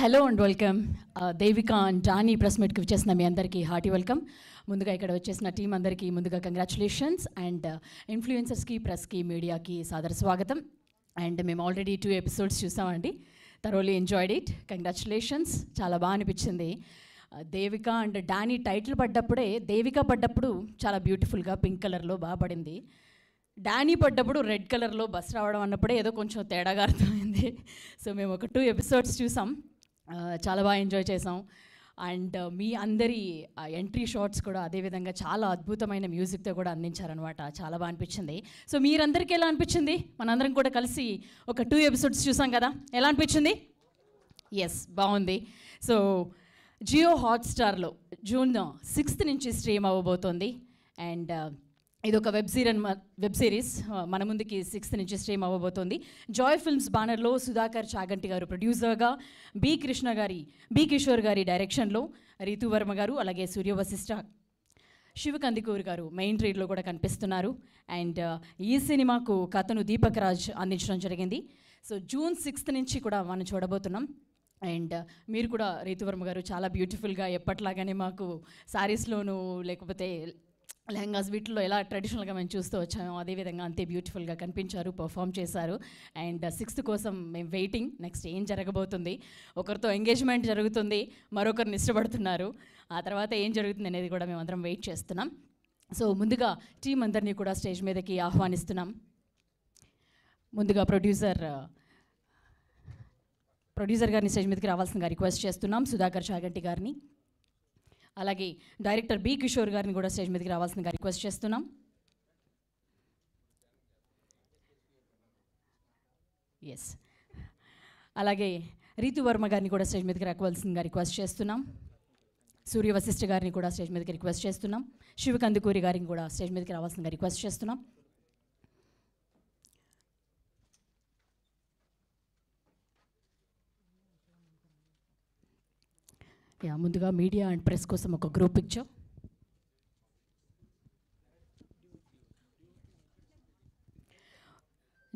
Hello and welcome. Devika and Johnny press మీట్కి వచ్చేసిన మీ అందరికీ హార్టీ వెల్కమ్. ముందుగా ఇక్కడ వచ్చేసిన టీం అందరికీ ముందుగా కంగ్రాచులేషన్స్. అండ్ ఇన్ఫ్లుయెన్సర్స్కి, ప్రెస్కి, మీడియాకి సాదర స్వాగతం. అండ్ మేము ఆల్రెడీ 2 ఎపిసోడ్స్ చూసామండి. Thoroughly enjoyed it. కంగ్రాచులేషన్స్. చాలా బాగా అనిపించింది. దేవిక అండ్ డానీ టైటిల్ పడ్డప్పుడే, దేవిక పడ్డప్పుడు చాలా బ్యూటిఫుల్గా పింక్ కలర్లో బాగా పడింది. డానీ పడ్డప్పుడు రెడ్ కలర్లో బస్ రావడం అన్నప్పుడే ఏదో కొంచెం తేడాగా అర్థమైంది. సో మేము ఒక 2 ఎపిసోడ్స్ చూసాం. చాలా బాగా ఎంజాయ్ చేసాం. అండ్ మీ అందరి ఎంట్రీ షాట్స్ కూడా అదేవిధంగా చాలా అద్భుతమైన మ్యూజిక్తో కూడా అందించారనమాట. చాలా బాగా అనిపించింది. సో మీరందరికీ ఎలా అనిపించింది? మనందరం కూడా కలిసి ఒక 2 ఎపిసోడ్స్ చూసాం కదా, ఎలా అనిపించింది? ఎస్, బాగుంది. సో జియో హాట్స్టార్లో జూన్ 6th నుంచి స్ట్రీమ్ అవ్వబోతోంది. అండ్ ఇది ఒక వెబ్ సిరీస్ మన ముందుకి 6th నుంచి స్ట్రీమ్ అవ్వబోతోంది. జాయ్ ఫిల్మ్స్ బ్యానర్లో సుధాకర్ చాగంటి గారు ప్రొడ్యూసర్గా, బి కిషోర్ గారి డైరెక్షన్లో రీతు వర్మ గారు, అలాగే సూర్య వశిష్ఠ, శివకందికూర్ గారు మెయిన్ లీడ్లో కూడా కనిపిస్తున్నారు. అండ్ ఈ సినిమాకు కథను దీపక్ రాజ్ అందించడం జరిగింది. సో జూన్ 6th నుంచి కూడా మనం చూడబోతున్నాం. అండ్ మీరు కూడా రీతువర్మ గారు చాలా బ్యూటిఫుల్గా ఎప్పట్లాగానే మాకు శారీస్లోనూ లేకపోతే లెహంగాస్ వీటిలో ఎలా ట్రెడిషనల్గా మేము చూస్తూ వచ్చామో అదేవిధంగా అంతే బ్యూటిఫుల్గా కనిపించారు, పర్ఫామ్ చేశారు. అండ్ 6th కోసం మేము వెయిటింగ్. నెక్స్ట్ ఏం జరగబోతుంది? ఒకరితో ఎంగేజ్మెంట్ జరుగుతుంది, మరొకరిని ఇష్టపడుతున్నారు. ఆ తర్వాత ఏం జరుగుతుంది అనేది కూడా మేము అందరం వెయిట్ చేస్తున్నాం. సో ముందుగా టీం అందరినీ కూడా స్టేజ్ మీదకి ఆహ్వానిస్తున్నాం. ముందుగా ప్రొడ్యూసర్ గారిని స్టేజ్ మీదకి రావాల్సిందిగా రిక్వెస్ట్ చేస్తున్నాం, సుధాకర్ చాగంటి గారిని. అలాగే డైరెక్టర్ బి కిషోర్ గారిని కూడా స్టేజ్ మీదకి రావాల్సిందిగా రిక్వెస్ట్ చేస్తున్నాం. ఎస్, అలాగే రీతు వర్మ గారిని కూడా స్టేజ్ మీదకి రావాల్సిందిగా రిక్వెస్ట్ చేస్తున్నాం. సూర్య వశిష్ఠ గారిని కూడా స్టేజ్ మీదకి రిక్వెస్ట్ చేస్తున్నాం. శివకందుకూరి గారిని కూడా స్టేజ్ మీదకి రావాల్సిందిగా రిక్వెస్ట్ చేస్తున్నాం. ముందుగా మీడియా అండ్ ప్రెస్ కోసం ఒక group picture.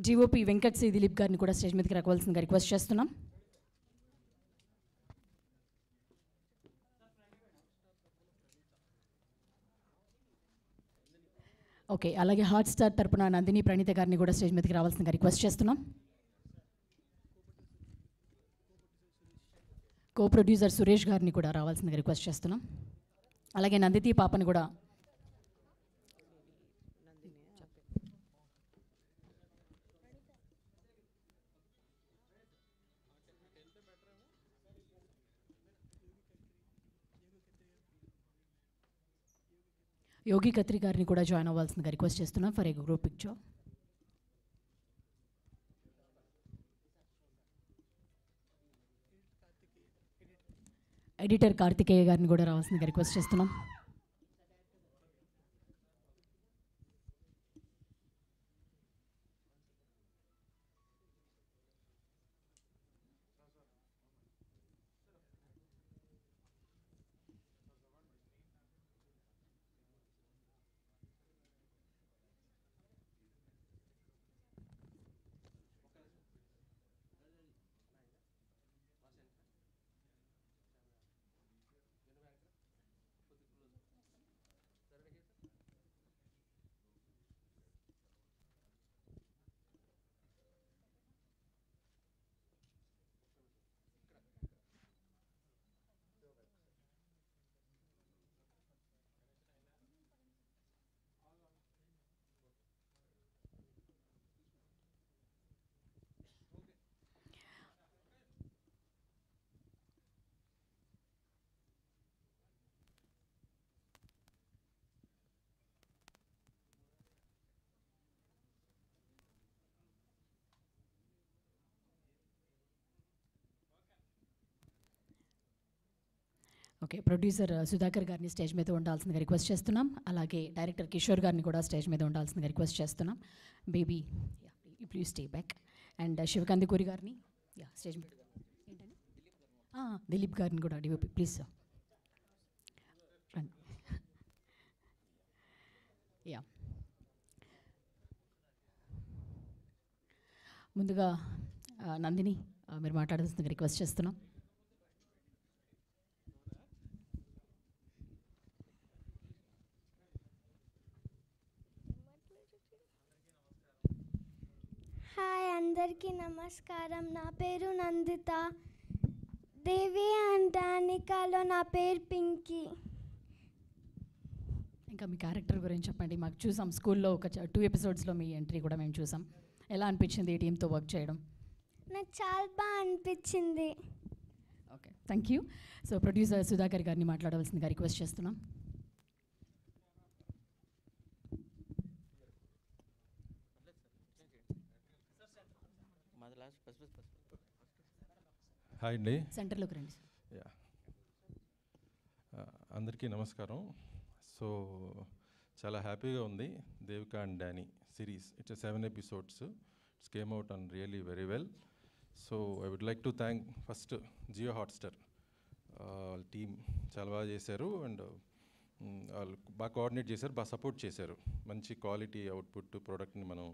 DOP Venkat C Dilip గారిని కూడా స్టేజ్ మీదకి రావాల్సిందిగా రిక్వెస్ట్ చేస్తున్నాం. ఓకే, అలాగే హాట్స్టార్ తరపున నందిని ప్రణీత గారిని కూడా స్టేజ్ మీదకి రావాల్సిందిగా రిక్వెస్ట్ చేస్తున్నాం. కో ప్రొడ్యూసర్ సురేష్ గారిని కూడా రావాల్సిందిగా రిక్వెస్ట్ చేస్తున్నాం. అలాగే నందితి పాపని కూడా యోగి కత్రి గారిని కూడా జాయిన్ అవ్వాల్సిందిగా రిక్వెస్ట్ చేస్తున్నాం for a group picture. Editor Karthikeya గారిని కూడా రావాల్సిందిగా రిక్వెస్ట్ చేస్తున్నాం. ఓకే, ప్రొడ్యూసర్ సుధాకర్ గారిని స్టేజ్ మీద ఉండాల్సిందిగా రిక్వెస్ట్ చేస్తున్నాం. అలాగే డైరెక్టర్ కిషోర్ గారిని కూడా స్టేజ్ మీద ఉండాల్సిందిగా రిక్వెస్ట్ చేస్తున్నాం. Baby please stay back. And శివకందికూరి గారిని స్టేజ్ మీద, ఏంటండి దిలీప్ గారిని కూడా డిఓపి ప్లీజ్ సార్ రండి. ముందుగా నందిని మీరు మాట్లాడాల్సిందిగా రిక్వెస్ట్ చేస్తున్నాం. అందరికీ నమస్కారం. నా పేరు నందిత. దేవి అండ్ డానికాలో నా పేరు పింకీ. ఇంకా మీ క్యారెక్టర్ గురించి చెప్పండి. మాకు చూసాం స్కూల్లో ఒక 2 ఎపిసోడ్స్లో మీ ఎంట్రీ కూడా మేము చూసాం. ఎలా అనిపించింది ఈ టీంతో వర్క్ చేయడం? నాకు చాలా బాగా అనిపించింది. Okay, thank you. So producer Sudhakar గారిని మాట్లాడవలసిందిగా రిక్వెస్ట్ చేస్తున్నాం. హాయ్ అండి. సెంటర్లోకి రండి. యా, అందరికీ నమస్కారం. సో చాలా హ్యాపీగా ఉంది. Devika and Danny series, it's 7 episodes. It's came out and really very well. So I would like to thank first Jio Hotstar team. చాలా బాగా చేశారు అండ్ వాళ్ళు బాగా కోఆర్డినేట్ చేశారు, బాగా సపోర్ట్ చేశారు. మంచి క్వాలిటీ అవుట్పుట్ ప్రోడక్ట్ని మనం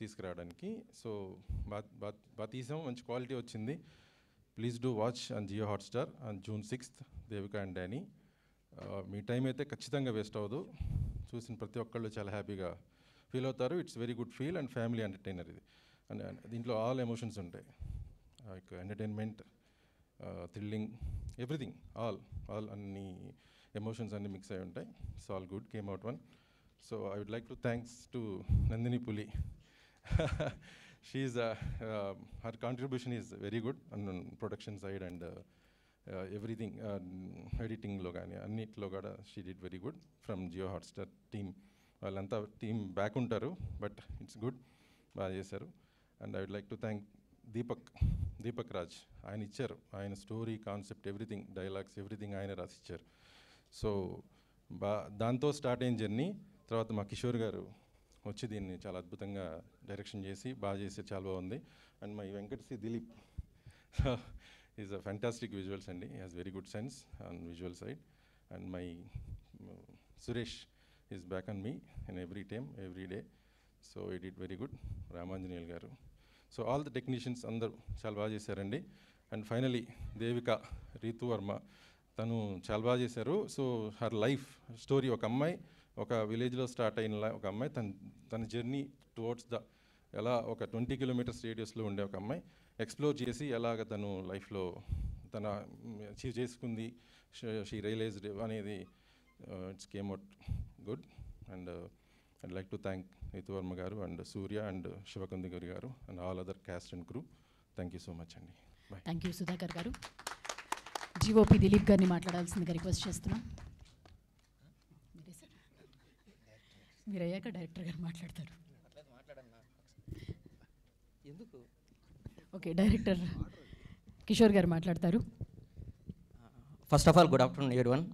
తీసుకురావడానికి. సో బాగా తీసాం, మంచి క్వాలిటీ వచ్చింది. Please do watch on Jio Hotstar on June 6th, Devika and Danny. మీ టైం అయితే ఖచ్చితంగా వేస్ట్ అవ్వదు. చూసిన ప్రతి ఒక్కళ్ళు చాలా హ్యాపీగా ఫీల్ అవుతారు. It's very good feel and family entertainer ఇది. అండ్ దీంట్లో ఆల్ ఎమోషన్స్ ఉంటాయి, like entertainment, thrilling, everything, all అన్ని ఎమోషన్స్ అన్నీ మిక్స్ అయి ఉంటాయి. So all good, came out one. So I would like to thanks to Nandini Puli. her contribution is very good on production side and everything, editing lo gaani annitlo kuda she did very good from Jio Hotstar team. Vallanta team back untaru, but it's good, baga chesaru. And I would like to thank Deepak Raj. Ayana icharu, ayana story, concept, everything, dialogues, everything ayana rasicharu. So danto start ayin journey tarvata ma Kishore garu వచ్చి దీన్ని చాలా అద్భుతంగా direction చేసి బాగా చేసి చాలా బాగుంది. And my Venkat C Dilip is a fantastic visuals అండి. He has very good sense on visual side. And my Suresh is back on me in every time every day. So he did very good. Ramanjaneyulu గారు, so all the technicians అందరూ చాలా బాగా చేశారండి. And finally Devika Ritu Varma, తను చాలా బాగా చేశారు. సో హర్ లైఫ్ స్టోరీ, ఒక అమ్మాయి ఒక విలేజ్లో స్టార్ట్ అయిన ఒక అమ్మాయి తన జర్నీ టువర్డ్స్ ఎలా ఒక 20 kilometers రేడియస్లో ఉండే ఒక అమ్మాయి ఎక్స్ప్లోర్ చేసి ఎలాగ తను లైఫ్లో తన అచీవ్ చేసుకుంది, షీ రియలైజ్డ్ అనేది it's came out good. And I'd like to thank Ritu Varma గారు అండ్ సూర్య అండ్ శివకుందిగరి గారు and all other cast and crew. Thank you so much అండి. బాయ్. థ్యాంక్ యూ సుధాకర్ గారు. జీఓపీ దిలీప్ గారిని మాట్లాడాల్సిందిగా రిక్వెస్ట్ చేస్తున్నాం. మీరు అయ్యాక డైరెక్టర్ గారు మాట్లాడతారు. ఓకే, డైరెక్టర్ కిషోర్ గారు మాట్లాడతారు. First of all good afternoon everyone.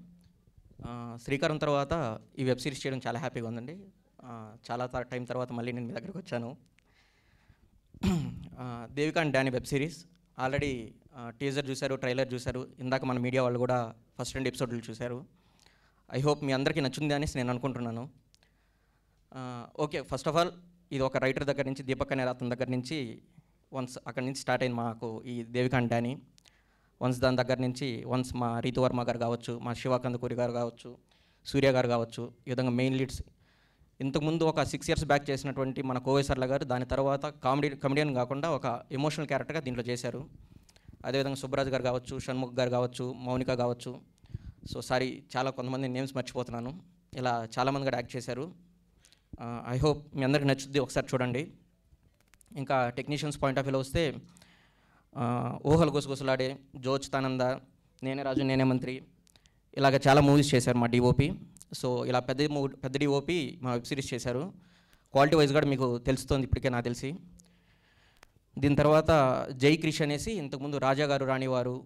శ్రీకారం తర్వాత ఈ వెబ్ సిరీస్ చేయడం చాలా హ్యాపీగా ఉందండి. చాలా టైం తర్వాత మళ్ళీ నేను మీ దగ్గరకు వచ్చాను. Devika and Danny web series already teaser చూశారు, ట్రైలర్ చూశారు. ఇందాక మన మీడియా వాళ్ళు కూడా ఫస్ట్ 2 episodes చూశారు. ఐ హోప్ మీ అందరికీ నచ్చింది అనేసి నేను అనుకుంటున్నాను. ఓకే, ఫస్ట్ ఆఫ్ ఆల్ ఇది ఒక రైటర్ దగ్గర నుంచి, దీపక్ అనే రాతన్ దగ్గర నుంచి అక్కడి నుంచి స్టార్ట్ అయింది మాకు ఈ దేవికా అండ్ డానీ. దాని దగ్గర నుంచి మా రీతు వర్మ గారు కావచ్చు, మా శివకందుకూరి గారు కావచ్చు, సూర్య గారు కావచ్చు, ఈ విధంగా మెయిన్ లీడ్స్. ఇంతకుముందు ఒక 6 years బ్యాక్ చేసినటువంటి మన కోవేశ్వర్ల గారు దాని తర్వాత కమెడియన్ కాకుండా ఒక ఎమోషనల్ క్యారెక్టర్గా దీంట్లో చేశారు. అదేవిధంగా సుబ్బరాజు గారు కావచ్చు, షణ్ముఖ్ గారు కావచ్చు, మౌనిక కావచ్చు. సో సారీ, చాలా కొంతమంది నేమ్స్ మర్చిపోతున్నాను. ఇలా చాలామంది కూడా యాక్ట్ చేశారు. ఐ హోప్ మీ అందరికి నచ్చుద్ది, ఒకసారి చూడండి. ఇంకా టెక్నీషియన్స్ పాయింట్ ఆఫ్ వ్యూలో వస్తే ఊహలు గుసగుసలాడే, జోచితానంద, నేనే రాజు నేనే మంత్రి, ఇలాగ చాలా మూవీస్ చేశారు మా డిఓపి. సో ఇలా పెద్ద డిఓపి మా వెబ్ సిరీస్ చేశారు. క్వాలిటీ వైజ్ కూడా మీకు తెలుస్తుంది ఇప్పటికే నాకు తెలిసి. దీని తర్వాత జై క్రిష్ అనేసి ఇంతకుముందు రాజా గారు, రాణివారు,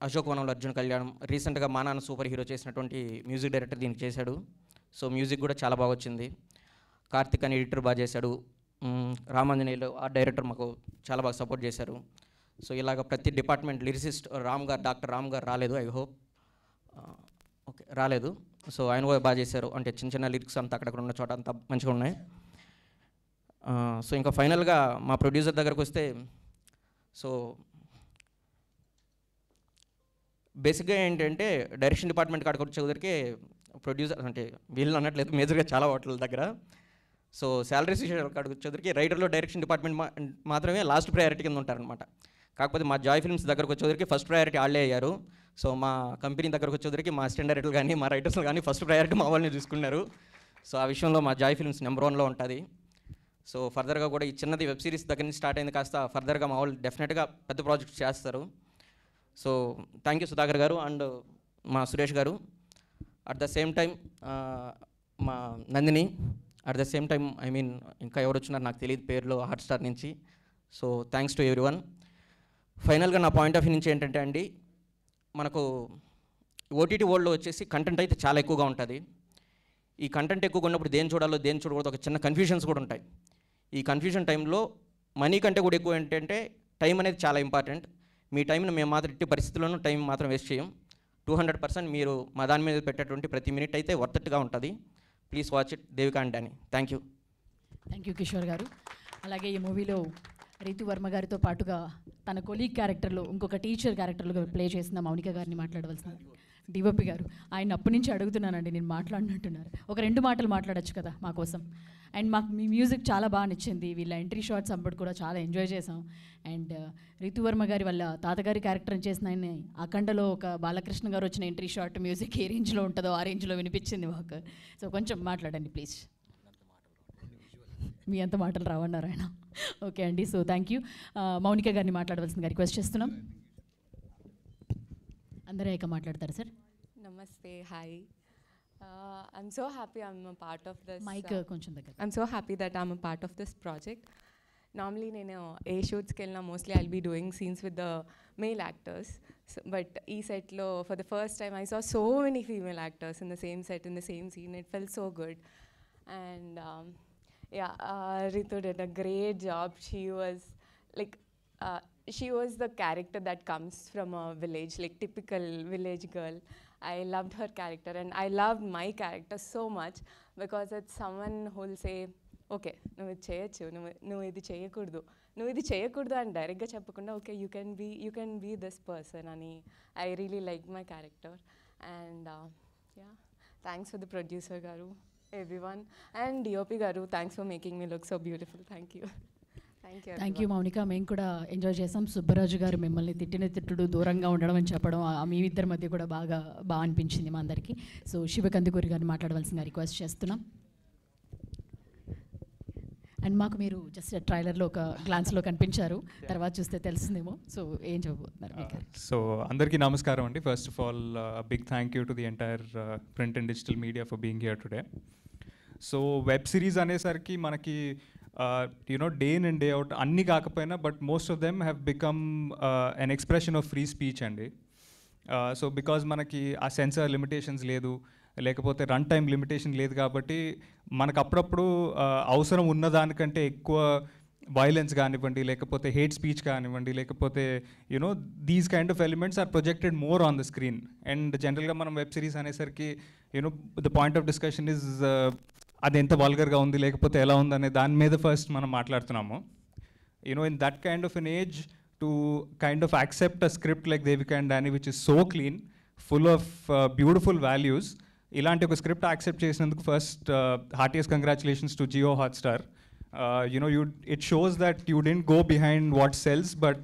అశోక్ వనంలో అర్జున్ కళ్యాణం, రీసెంట్గా మా నాన్న సూపర్ హీరో చేసినటువంటి మ్యూజిక్ డైరెక్టర్ దీనికి చేశాడు. సో మ్యూజిక్ కూడా చాలా బాగా వచ్చింది. కార్తిక్ అని ఎడిటర్ బాగా చేశాడు. రామాంజనేయులు ఆర్ట్ డైరెక్టర్ మాకు చాలా బాగా సపోర్ట్ చేశారు. సో ఇలాగ ప్రతి డిపార్ట్మెంట్, లిరిసిస్ట్ డాక్టర్ రామ్ గారు రాలేదు, ఐ హోప్ ఓకే రాలేదు. సో ఆయన కూడా బాగా చేశారు. అంటే చిన్న చిన్న లిరిక్స్ అంతా అక్కడక్కడ ఉన్న చోట అంతా మంచిగా ఉన్నాయి. సో ఇంకా ఫైనల్గా మా ప్రొడ్యూసర్ దగ్గరకు వస్తే, సో బేసిక్గా ఏంటంటే డైరెక్షన్ డిపార్ట్మెంట్ కాడికి వచ్చేసరికి ప్రొడ్యూసర్ అంటే వీళ్ళు అన్నట్లేదు, మేజర్గా చాలా వాటిల దగ్గర. సో శాలరీ కాడికి వచ్చేసరికి రైటర్లో డైరెక్షన్ డిపార్ట్మెంట్ మాత్రమే లాస్ట్ ప్రయారిటీ కింద ఉంటారనమాట. కాకపోతే మా జాయ్ ఫిల్మ్స్ దగ్గరకు వచ్చేసరికి ఫస్ట్ ప్రయారిటీ వాళ్ళే అయ్యారు. సో మా కంపెనీ దగ్గరకు వచ్చేసరికి మా అసిస్టెంట్ డైరెక్టర్లు కానీ మా రైటర్స్ కానీ ఫస్ట్ ప్రయారిటీ మా వాళ్ళని చూసుకున్నారు. సో ఆ విషయంలో మా జాయ్ ఫిల్మ్స్ నెంబర్ 1లో ఉంటుంది. సో ఫర్దర్గా కూడా ఈ చిన్నది వెబ్ సిరీస్ దగ్గర నుంచి స్టార్ట్ అయింది కాస్త ఫర్దర్గా మా వాళ్ళు డెఫినెట్గా పెద్ద ప్రాజెక్ట్స్ చేస్తారు. సో థ్యాంక్ యూ సుధాకర్ గారు అండ్ మా సురేష్ గారు. అట్ ద సేమ్ టైం మా Nandini, at the same time I mean ఇంకా ఎవరు వచ్చినారు నాకు తెలియదు పేర్లో హాట్స్టార్ నుంచి. So thanks to everyone. ఫైనల్గా నా పాయింట్ ఆఫ్ వ్యూ నుంచి ఏంటంటే అండి, మనకు ఓటీటీ వరల్డ్లో వచ్చేసి కంటెంట్ అయితే చాలా ఎక్కువగా ఉంటుంది. ఈ కంటెంట్ ఎక్కువగా ఉన్నప్పుడు దేని చూడాలో దేని చూడకూడదు ఒక చిన్న కన్ఫ్యూషన్స్ కూడా ఉంటాయి. ఈ కన్ఫ్యూజన్ టైంలో మనీ కంటే కూడా ఎక్కువ ఏంటంటే టైం అనేది చాలా ఇంపార్టెంట్. మీ టైంని మేము మాత్రం ఎట్టి పరిస్థితుల్లోనూ టైం మాత్రం వేస్ట్ చేయం. 200% మీరు మా దాని మీద పెట్టేటువంటి ప్రతి మినిట్ అయితే వర్తట్గా ఉంటుంది. Please watch it. Devika and Danny. Thank you. Thank you Kishore గారు. అలాగే ఈ మూవీలో రీతు వర్మ గారితో పాటుగా తన కొలీగ్ క్యారెక్టర్లో ఇంకొక టీచర్ క్యారెక్టర్లో ప్లే చేసిన మౌనిక గారిని మాట్లాడవలసిన డిఓపి గారు. ఆయన అప్పటి నుంచి అడుగుతున్నానండి, నేను మాట్లాడినట్టున్నారు. ఒక 2 మాటలు మాట్లాడచ్చు కదా మా కోసం. అండ్ మాకు మీ మ్యూజిక్ చాలా బాగా నచ్చింది. వీళ్ళ ఎంట్రీ షాట్స్ అప్పుడు కూడా చాలా ఎంజాయ్ చేసాం. అండ్ రీతు వర్మ గారి వాళ్ళ తాతగారి క్యారెక్టర్ చేసిన ఆయన అఖండలో ఒక బాలకృష్ణ గారు వచ్చిన ఎంట్రీ షాట్ మ్యూజిక్ ఏ రేంజ్లో ఉంటుందో ఆ రేంజ్లో వినిపించింది మాకు. సో కొంచెం మాట్లాడండి ప్లీజ్. మీ అంత మాటలు రావన్నారు ఆయన. ఓకే అండి. So thank you. మౌనిక గారిని మాట్లాడవలసిందిగా రిక్వెస్ట్ చేస్తున్నాం. అందరూ ఏక మాట్లాడతారు sir. Namaste, hi. I'm so happy I'm a part of this. Mic కొంచెం దగ్గర. I'm so happy that I'm a part of this project. Normally, నేను ఏ షూట్స్కి వెళ్ళినా mostly I'll be doing scenes with the male actors. So, but ఈ సెట్లో for the first time I saw so many female actors in the same set, in the same scene. It felt so good. And Ritu did a great job. She was like, she was the character that comes from a village, like typical village girl. I loved her character and I loved my character so much because it's someone who'll say, okay, నువ్వు ఇది చేయొచ్చు, నువ్వు ఇది చేయకూడదు అని డైరెక్ట్గా చెప్పకుండా okay you can be this person అని. I really like my character. And thanks for the producer గారు, everyone, and DOP garu, thanks for making me look so beautiful. Thank you. Thank you Mounika. మేము కూడా enjoy చేసాం. సుబ్బరాజు గారు మిమ్మల్ని తిట్టిన తిట్టుడు దూరంగా ఉండడం అని చెప్పడం మీ ఇద్దరి మధ్య కూడా బాగా అనిపించింది మా అందరికీ. సో శివకందుకూరి గారిని మాట్లాడవలసిందిగా రిక్వెస్ట్ చేస్తున్నాం. అండ్ మాకు మీరు జస్ట్ ట్రైలర్లో ఒక గ్లాన్స్లో కనిపించారు, తర్వాత చూస్తే తెలుస్తుందేమో. సో ఏం చెప్పబోతున్నారు మీకు? సో అందరికీ నమస్కారం అండి. First of all big thank you to the entire print and digital media for being here today. So web series అనేసరికి మనకి day in and day out అన్నీ కాకపోయినా but most of them have become an expression of free speech అండి. So because మనకి ఆ censor limitations లేదు, లేకపోతే run time limitation లేదు, కాబట్టి మనకు అప్పుడప్పుడు అవసరం ఉన్నదానికంటే ఎక్కువ వైలెన్స్ కానివ్వండి, లేకపోతే హేట్ స్పీచ్ కానివ్వండి, లేకపోతే these kind of elements are projected more on the screen. And జనరల్గా మనం వెబ్ సిరీస్ అనేసరికి the point of discussion is అది ఎంత వల్గర్గా ఉంది లేకపోతే ఎలా ఉంది అనే దాని మీద ఫస్ట్ మనం మాట్లాడుతున్నాము. In that kind of an age to kind of accept a script like Devika and Danny which is so clean, full of beautiful values, ఇలాంటి ఒక స్క్రిప్ట్ యాక్సెప్ట్ చేసినందుకు first heartiest congratulations to Jio Hotstar. It shows that you didn't go behind what sells, but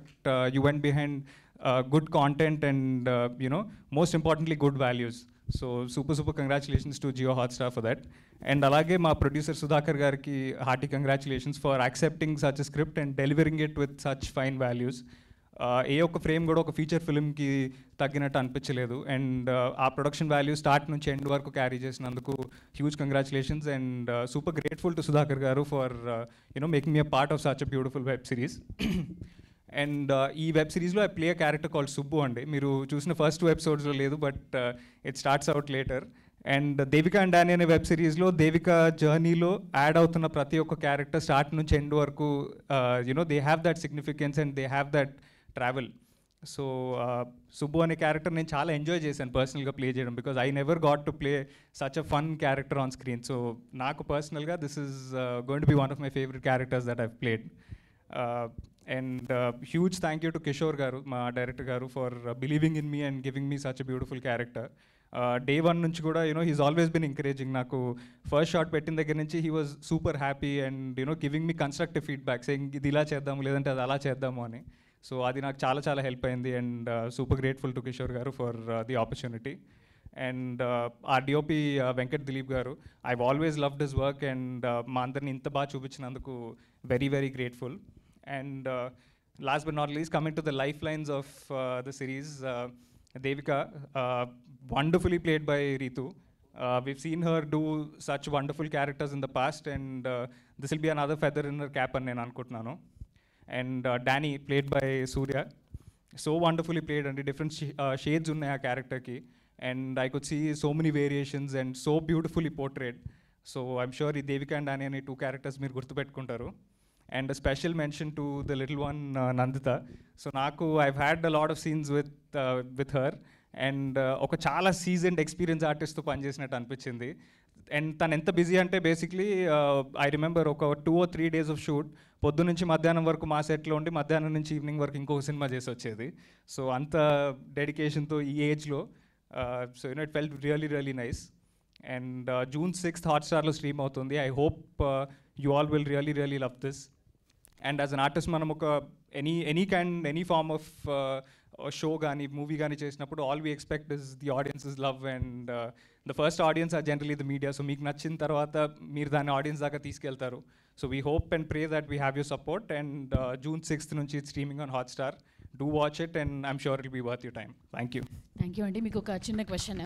you went behind good content and most importantly good values. So super congratulations to Jio Hotstar for that. And alage ma producer Sudhakar gariki hearty congratulations for accepting such a script and delivering it with such fine values. ఏ ఒక్క frame కూడా ఒక feature ఫిల్మ్కి తగ్గినట్టు అనిపించలేదు. And ఆ production value start నుంచి end వరకు carry చేసినందుకు huge congratulations and super grateful to Sudhakar గారు for making me a part of such a beautiful web series. And ఈ వెబ్ సిరీస్లో I play a character called Subbu అండి. మీరు చూసిన ఫస్ట్ 2 ఎపిసోడ్స్లో లేదు, but it starts out later. And Devika and Danny అనే web సిరీస్లో దేవికా జర్నీలో యాడ్ అవుతున్న ప్రతి ఒక్క క్యారెక్టర్ స్టార్ట్ నుంచి ఎండ్ వరకు they have that significance and they have that travel. So Subbu అనే క్యారెక్టర్ నేను చాలా ఎంజాయ్ చేశాను పర్సనల్గా ప్లే చేయడం, because I never got to play such a fun character on screen. So నాకు పర్సనల్గా this is going to be one of my favourite characters that I've played. And huge thank you to Kishore గారు, మా director గారు, for believing in me and giving me such a beautiful character. Day one నుంచి కూడా he's always been encouraging. నాకు first shot పెట్టిన దగ్గర నుంచి he was super happy and giving me constructive feedback, saying ఇది ఇలా చేద్దాము లేదంటే అది అలా చేద్దాము అని. సో అది నాకు చాలా చాలా హెల్ప్ అయింది and super grateful to Kishore గారు for the opportunity. And our DOP Venkat Dilip గారు, I've always loved his work and మా అందరిని ఇంత బాగా చూపించినందుకు very very grateful. And last but not least, coming to the lifelines of the series, Devika, wonderfully played by Ritu. We've seen her do such wonderful characters in the past and this will be another feather in her cap అని నేను అనుకుంటున్నాను. And Danny, played by Surya, so wonderfully played and different shades ఉన్నాయి ఆ క్యారెక్టర్కి and I could see so many variations and so beautifully portrayed. So I'm sure ఈ Devika and Danny అనే 2 characters మీరు గుర్తుపెట్టుకుంటారు. And a special mention to the little one, Nandita. So Naku, I've had a lot of scenes with her, and oka chala seasoned experienced artist to panchesinattu anpichindi. And tan enta busy ante basically I remember oka 2 or 3 days of shoot, పొద్దు నుంచి మధ్యాహ్నం వరకు మా సెట్లో ఉండి మధ్యాహ్నం నుంచి evening వరకు ఇంకొక సినిమా చేసి వచ్చేది. సో అంత డెడికేషన్తో ఈ ఏజ్లో, so it felt really really nice. And June 6th హాట్స్టార్లో స్ట్రీమ్ అవుతుంది. I hope you all will really really love this. And as an artist మనం ఒక any form of show కానీ మూవీ కానీ చేసినప్పుడు all we expect is the audience's love and the first audience are generally the media. So మీకు నచ్చిన తర్వాత మీరు దాన్ని ఆడియన్స్ దాకా తీసుకెళ్తారు. So we hope and pray that we have your support and June 6th నుంచి it's streaming on Hotstar. Do watch it and I'm sure it'll be worth your time. Thank you. Thank you అండి. మీకు ఒక చిన్న question.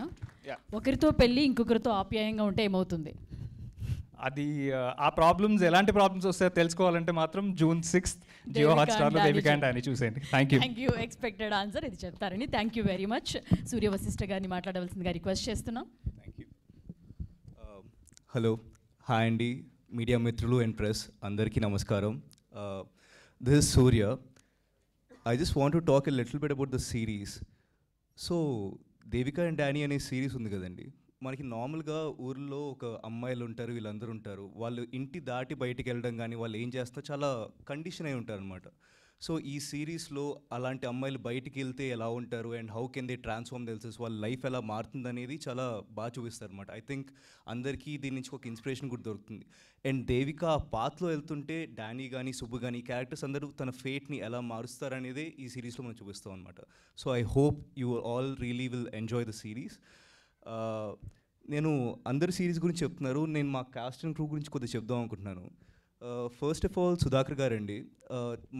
Yeah. ఒకరితో పెళ్ళి ఇంకొకరితో ఆప్యాయంగా ఉంటే ఏమవుతుంది? అది ఆ ప్రాబ్లమ్స్ ఎలాంటి ప్రాబ్లమ్స్ వస్తాయో తెలుసుకోవాలంటే మాత్రం June 6th జియో హాట్స్టార్లో దేవికా అండ్ డానీ చూసేయండి. Thank you. Thank you. Expected answer ఇది చెప్తారని. Thank you very much. Surya Vashishta గారిని మాట్లాడవలసిందిగా రిక్వెస్ట్ చేస్తున్నాం. Thank you. హలో, హాయ్ అండి మీడియా మిత్రులు అండ్ ప్రెస్ అందరికీ నమస్కారం. This is Surya. I just want to talk a little bit about the series. So Devika and Danny అనే సిరీస్ ఉంది కదండి, మనకి నార్మల్గా ఊర్లో ఒక అమ్మాయిలు ఉంటారు, వీళ్ళందరూ ఉంటారు, వాళ్ళు ఇంటి దాటి బయటికి వెళ్ళడం కానీ వాళ్ళు ఏం చేస్తారో చాలా కండిషన్ అయి ఉంటారు అనమాట. సో ఈ సిరీస్లో అలాంటి అమ్మాయిలు బయటికి వెళ్తే ఎలా ఉంటారు and how can they transform తెలుసు, వాళ్ళ లైఫ్ ఎలా మారుతుంది అనేది చాలా బాగా చూపిస్తారు అనమాట. ఐ థింక్ అందరికీ దీని నుంచి ఒక ఇన్స్పిరేషన్ కూడా దొరుకుతుంది. అండ్ దేవిక ఆ పాత్లో వెళ్తుంటే డానీ కానీ సుబ్బు కానీ క్యారెక్టర్స్ అందరూ తన ఫేట్ని ఎలా మారుస్తారనేదే ఈ సిరీస్లో మనం చూపిస్తాం అనమాట. So I hope you all really will enjoy the series. నేను అందరి సిరీస్ గురించి చెప్తున్నారు, నేను మా కాస్ట్ అండ్ క్రూ గురించి కొద్దిగా చెప్దాం అనుకుంటున్నాను. ఫస్ట్ ఆఫ్ ఆల్ సుధాకర్ గారు అండి,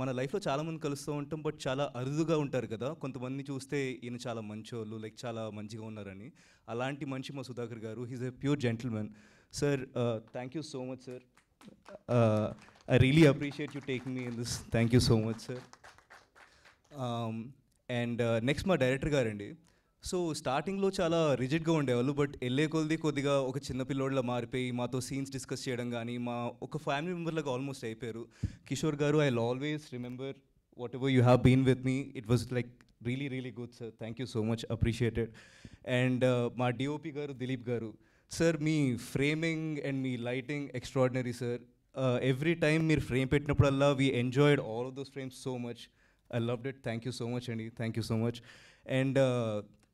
మన లైఫ్లో చాలామంది కలుస్తూ ఉంటాం, బట్ చాలా అరుదుగా ఉంటారు కదా. కొంతమంది చూస్తే ఈయన చాలా మంచోళ్ళు, లైక్ చాలా మంచిగా ఉన్నారని. అలాంటి మనిషి మా సుధాకర్ గారు. He's a pure gentleman. Sir, thank you so much sir. I really appreciate you taking me in this. Thank you so much sir. And next మా డైరెక్టర్ గారండి. సో స్టార్టింగ్లో చాలా రిజిడ్గా ఉండేవాళ్ళు, బట్ వెళ్ళే కొద్ది కొద్దిగా ఒక చిన్న పిల్లోడ్లా మారిపోయి మాతో సీన్స్ డిస్కస్ చేయడం కానీ మా ఒక ఫ్యామిలీ మెంబర్లాగా ఆల్మోస్ట్ అయిపోయారు. కిషోర్ గారు, I always remember whatever you have been with me. It was like really really good sir. Thank you so much, appreciated. And మా DOP గారు దిలీప్ గారు సార్, మీ ఫ్రేమింగ్ అండ్ మీ lighting extraordinary sir. Every time మీరు frame పెట్టినప్పుడల్లా we enjoyed all of those frames so much. I loved it. Thank you so much అండి. Thank you so much. And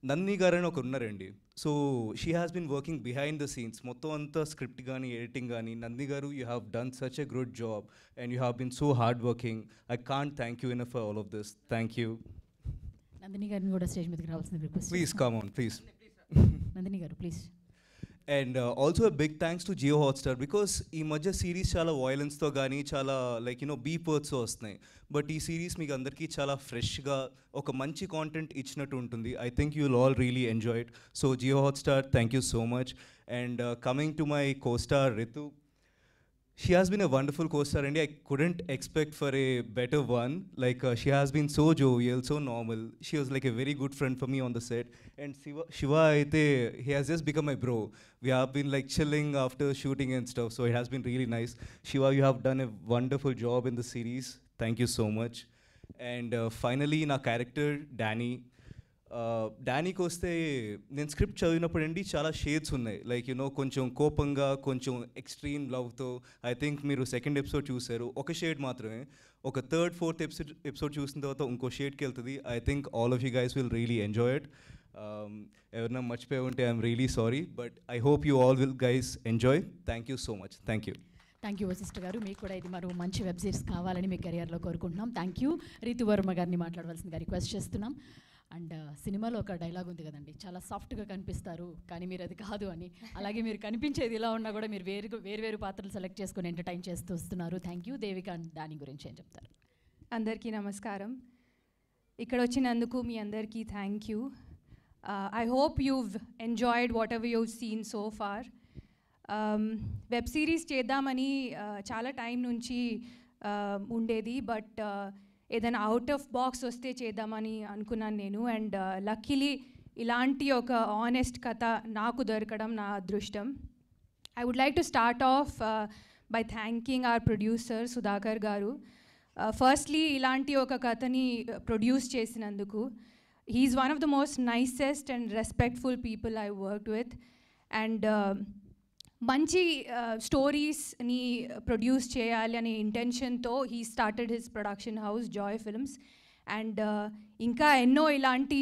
Nandini గారు అని ఒకరు ఉన్నారండి. So she has been working behind the scenes. మొత్తం అంతా script కానీ ఎడిటింగ్ కానీ. Nandini garu, you have done such a good job and you have been so hard working. I can't thank you enough for all of this. Thank you. Nandini గారిని కూడా stage మీదకి రావాల్సింది request. Please come on please. Nandini garu please. And also a big thanks to Jio Hotstar, because ఈ మధ్య series చాలా వాయిలెన్స్తో కానీ చాలా like beep వర్డ్స్తో వస్తున్నాయి. బట్ ఈ సిరీస్ మీకు అందరికీ చాలా ఫ్రెష్గా ఒక మంచి కాంటెంట్ ఇచ్చినట్టు ఉంటుంది. I think you will all really enjoy it. So Jio Hotstar, thank you so much. And coming to my costar Ritu, she has been a wonderful co-star and I couldn't expect for a better one. Like she has been so jovial, so normal. She was like a very good friend for me on the set. And Shiva aithe, he has just become my bro. We have been like chilling after shooting and stuff, so it has been really nice. Shiva, you have done a wonderful job in the series. Thank you so much. And finally na character Danny. డానీకి వస్తే నేను script చదివినప్పుడు అండి చాలా shades ఉన్నాయి. Like కొంచెం కోపంగా, కొంచెం extreme లవ్తో. I think మీరు సెకండ్ ఎపిసోడ్ చూసారు, ఒక షేడ్ మాత్రమే. ఒక థర్డ్ ఫోర్త్ ఎపిసోడ్ చూసిన తర్వాత ఇంకో షేడ్కి వెళ్తుంది. I think all of you guys will really enjoy it. ఎవరన్నా మర్చిపోయి ఉంటే I'm really sorry, but I hope you all will guys enjoy. Thank you so much. Thank you. Thank you Vasishta గారు. మీకు కూడా ఇది మరో మంచి వెబ్ సిరీస్ కావాలని మీ కెరియర్లో కోరుకుంటున్నాం. Thank you. రీతు వర్మ గారిని మాట్లాడవలసిందిగా రిక్వెస్ట్ చేస్తున్నాం. అండ్ సినిమాలో ఒక డైలాగ్ ఉంది కదండి, చాలా సాఫ్ట్గా కనిపిస్తారు కానీ మీరు అది కాదు అని. అలాగే మీరు కనిపించేది ఇలా ఉన్నా కూడా మీరు వేరు పాత్రలు సెలెక్ట్ చేసుకొని ఎంటర్టైన్ చేస్తూ వస్తున్నారు. Thank you. దేవిక దాని గురించి ఏం చెప్తారు? అందరికీ నమస్కారం. ఇక్కడ వచ్చినందుకు మీ అందరికీ thank you. I hope you've enjoyed whatever you've seen so far. Web series చేద్దామని చాలా టైం నుంచి ఉండేది, బట్ ఏదైనా అవుట్ ఆఫ్ బాక్స్ వస్తే చేద్దామని అనుకున్నాను నేను. అండ్ లక్కీలీ ఇలాంటి ఒక ఆనెస్ట్ కథ నాకు దొరకడం నా అదృష్టం. I would like to start off by thanking our producer Sudhakar garu. Firstly ఇలాంటి ఒక కథని ప్రొడ్యూస్ చేసినందుకు. He's one of the most nicest and respectful people I worked with. And మంచి స్టోరీస్ని ప్రొడ్యూస్ చేయాలి అనే ఇంటెన్షన్తో he started his production house Joy Films. And ఇంకా ఎన్నో ఇలాంటి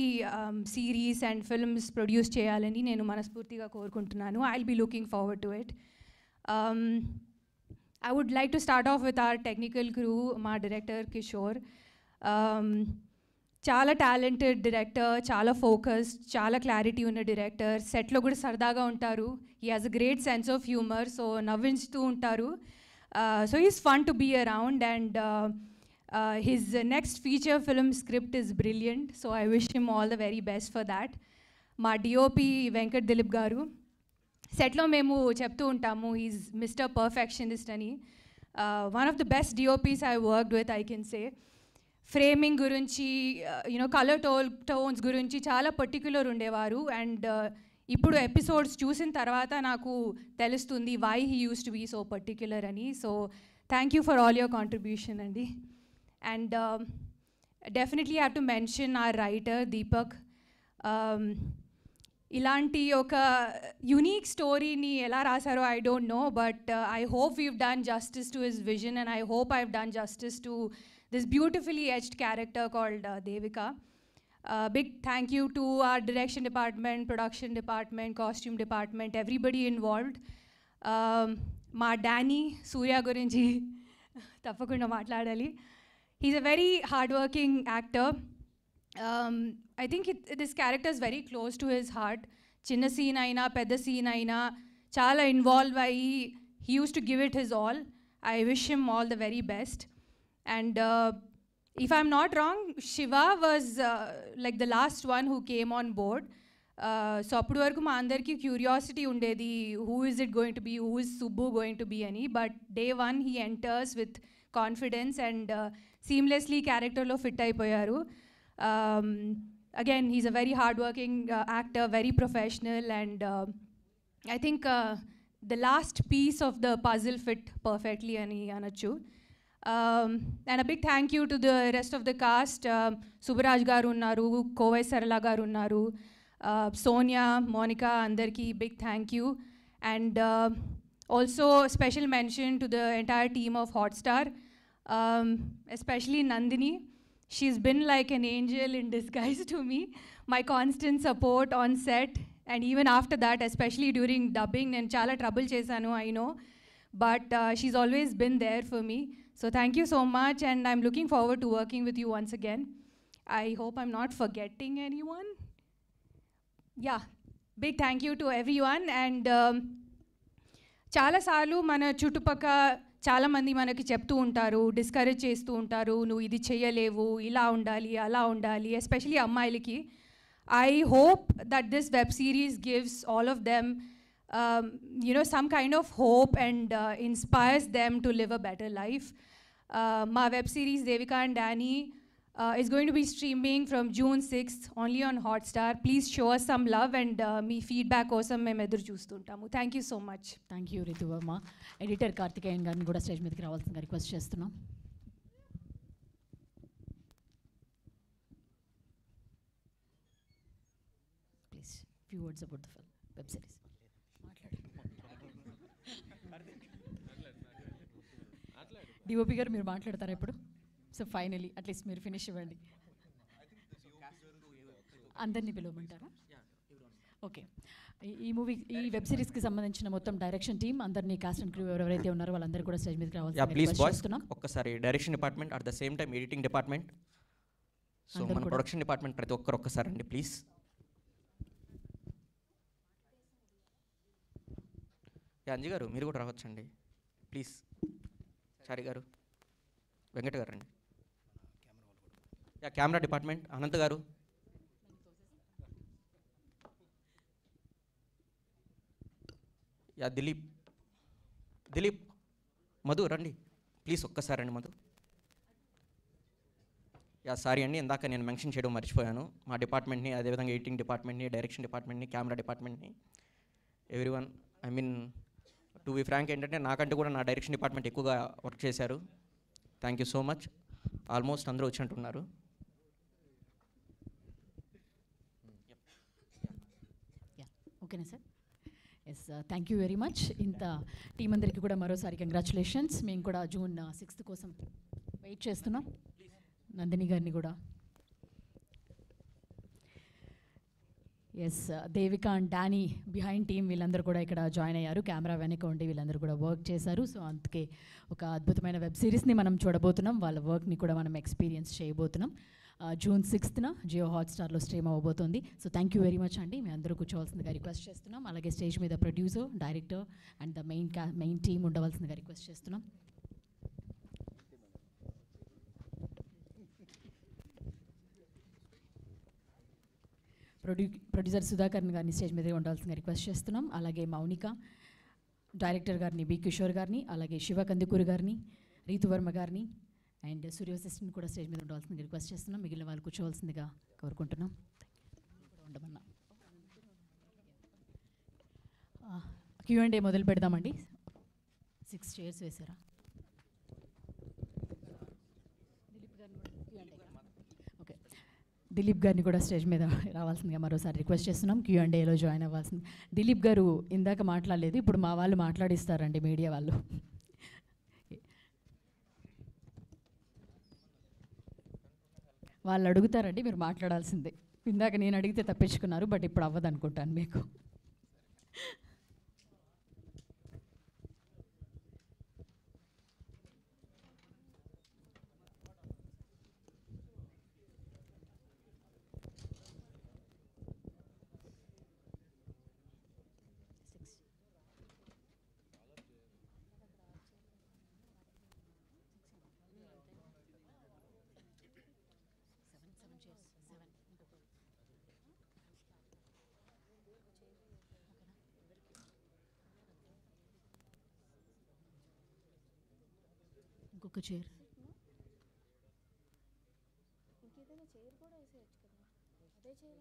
సిరీస్ అండ్ ఫిల్మ్స్ ప్రొడ్యూస్ చేయాలని నేను మనస్ఫూర్తిగా కోరుకుంటున్నాను. I will be looking forward to it. I would like to start off with our technical crew, my director Kishore. Chala talented director, chala focused, chala clarity unna director. Set lo kuda sardaga untaru. He has a great sense of humor, so navvinchu untaru. So he's fun to be around, and his next feature film script is brilliant. So I wish him all the very best for that. My DOP Venkat Dilip garu. సెట్లో మేము చెప్తూ ఉంటాము he's mister perfectionist అని. One of the best DOPs I worked with, I can say. Framing గురించి, colour tones గురించి చాలా particular ఉండేవారు. And ఇప్పుడు ఎపిసోడ్స్ చూసిన తర్వాత నాకు తెలుస్తుంది why he used to be so particular అని. So thank you for all your contribution అండి. And definitely have to mention our writer Deepak. ఇలాంటి ఒక యునీక్ స్టోరీని ఎలా రాశారో I don't know, but I hope we've done justice to his vision, and I hope I have done justice to this beautifully edged character called Devika. Big thank you to our direction department, production department, costume department, everybody involved. మా Danny సూర్య గురించి తప్పకుండా మాట్లాడాలి. He's a very hard working actor. I think this character is very close to his heart. Chinna scene aina, pedda scene aina, chala involved ayi, he used to give it his all. I wish him all the very best. And if I'm not wrong, Shiva was like the last one who came on board. So appudu varaku ma andarki curiosity undedi, who is it going to be, who is Subbu going to be ani. But day one he enters with confidence and seamlessly character lo fit ayipoyaru. Again, he's a very hardworking actor, very professional, and I think the last piece of the puzzle fit perfectly ani anachu. And a big thank you to the rest of the cast. Subaraj garu unnaru, Kovai Sarala garu unnaru, Sonia, Monica, andarki big thank you. And also special mention to the entire team of Hotstar, especially Nandini. She's been like an angel in disguise to me. My constant support on set, and even after that, especially during dubbing, and chala trouble chesanu, I know, but she's always been there for me. So thank you so much, and I'm looking forward to working with you once again. I hope I'm not forgetting anyone. Yeah, big thank you to everyone. And chala salu mana chutupaka చాలామంది మనకి చెప్తూ ఉంటారు, discourage చేస్తూ ఉంటారు, నువ్వు ఇది చేయలేవు, ఇలా ఉండాలి, అలా ఉండాలి, ఎస్పెషలీ అమ్మాయిలకి. I hope that this web series gives all of them some kind of hope and inspires them to live a better life. మా web series Devika and Danny is going to be streaming from June 6th only on Hotstar. Please show us some love, and మీ feedback కోసం మేము ఎదురు చూస్తుంటాము. Thank you so much. Thank you Ritu Varma. Editor Karthikeyan గారిని కూడా stage మీదకి రావాల్సిందిగా రిక్వెస్ట్ చేస్తున్నాం. Please few words about the web series. DOP garu మీరు మాట్లాడతారా ఇప్పుడు? సో ఫైనలీ అట్లీస్ట్ మీరు ఫినిష్ ఇవ్వండి. అందరినీ పిలవమంటారా? ఓకే. ఈ మూవీ ఈ వెబ్ సిరీస్కి సంబంధించిన మొత్తం డైరెక్షన్ టీమ్ అందరినీ కాస్ట్ అండ్ క్రూ ఎవరైతే ఉన్నారో వాళ్ళందరూ కూడా స్టేజ్ మీదకి ప్లీజ్ బాయ్స్ రావాల్సి ఒక్కసారి direction department at the same time editing department, so మన ప్రొడక్షన్ డిపార్ట్మెంట్ ప్రతి ఒక్కరు ఒక్కసారి అండి ప్లీజ్. అంజీ గారు మీరు కూడా రావచ్చండి ప్లీజ్. చారి గారు, వెంకట గారు రండి. కెమెరా డిపార్ట్మెంట్ అనంత్ గారు, దిలీప్, మధు రండి ప్లీజ్ ఒక్కసారి రండి మధు. సారీ అండి, ఇందాక నేను మెన్షన్ చేయడం మర్చిపోయాను. మా డిపార్ట్మెంట్ని, అదేవిధంగా ఎడిటింగ్ డిపార్ట్మెంట్ని, డైరెక్షన్ డిపార్ట్మెంట్ని, కెమెరా డిపార్ట్మెంట్ని, everyone. I mean to be frank ఏంటంటే నాకంటే కూడా నా డైరెక్షన్ డిపార్ట్మెంట్ ఎక్కువగా వర్క్ చేశారు. Thank you so much. Almost అందరూ వచ్చినట్టున్నారు. ఓకేనా sir? Yes, thank you very much. ఇంత టీం అందరికీ కూడా మరోసారి కంగ్రాచులేషన్స్. మేము కూడా June 6th కోసం వెయిట్ చేస్తున్నాం. నందిని గారిని కూడా. Yes, Devika and Danny behind team వీళ్ళందరూ కూడా ఇక్కడ జాయిన్ అయ్యారు. కెమెరా వెనక ఉండి వీళ్ళందరూ కూడా వర్క్ చేశారు. సో అందుకే ఒక అద్భుతమైన వెబ్ సిరీస్ని మనం చూడబోతున్నాం. వాళ్ళ వర్క్ని కూడా మనం ఎక్స్పీరియన్స్ చేయబోతున్నాం. June 6th Jio హాట్స్టార్లో stream అవ్వబోతోంది. So thank you very much అండి. మీ అందరూ కూర్చోవాల్సిందిగా రిక్వెస్ట్ చేస్తున్నాం. అలాగే స్టేజ్ మీద producer, director and the main team ఉండవలసిందిగా request చేస్తున్నాం. ప్రొడ్యూసర్ సుధాకర్ గారిని స్టేజ్ మీద ఉండాల్సిందిగా రిక్వెస్ట్ చేస్తున్నాం. అలాగే మౌనిక, డైరెక్టర్ గారిని బి కిషోర్ గారిని, అలాగే శివ కందుకూరి గారిని, రీతువర్మ గారిని అండ్ సూర్య అసిస్టెంట్ కూడా స్టేజ్ మీద ఉండాల్సిందిగా రిక్వెస్ట్ చేస్తున్నాం. మిగిలిన వాళ్ళు కూర్చోవాల్సిందిగా కోరుకుంటున్నాం. ఉండమన్నా Q&A మొదలు పెడదామండి. 6 chairs వేసారా? ఓకే, దిలీప్ గారిని కూడా స్టేజ్ మీద రావాల్సిందిగా మరోసారి రిక్వెస్ట్ చేస్తున్నాం. Q&Aలో జాయిన్ అవ్వాల్సింది. దిలీప్ గారు ఇందాక మాట్లాడలేదు, ఇప్పుడు మా వాళ్ళు మాట్లాడిస్తారండి, మీడియా వాళ్ళు. వాళ్ళు అడుగుతారండి, మీరు మాట్లాడాల్సిందే. ఇందాక నేను అడిగితే తప్పించుకున్నారు, బట్ ఇప్పుడు అవ్వదు అనుకుంటాను మీకు. ఇంకొక చైర్. ఇంకేదైనా చైర్ కూడా వేసేయచ్చు కదా, అదే చైర్.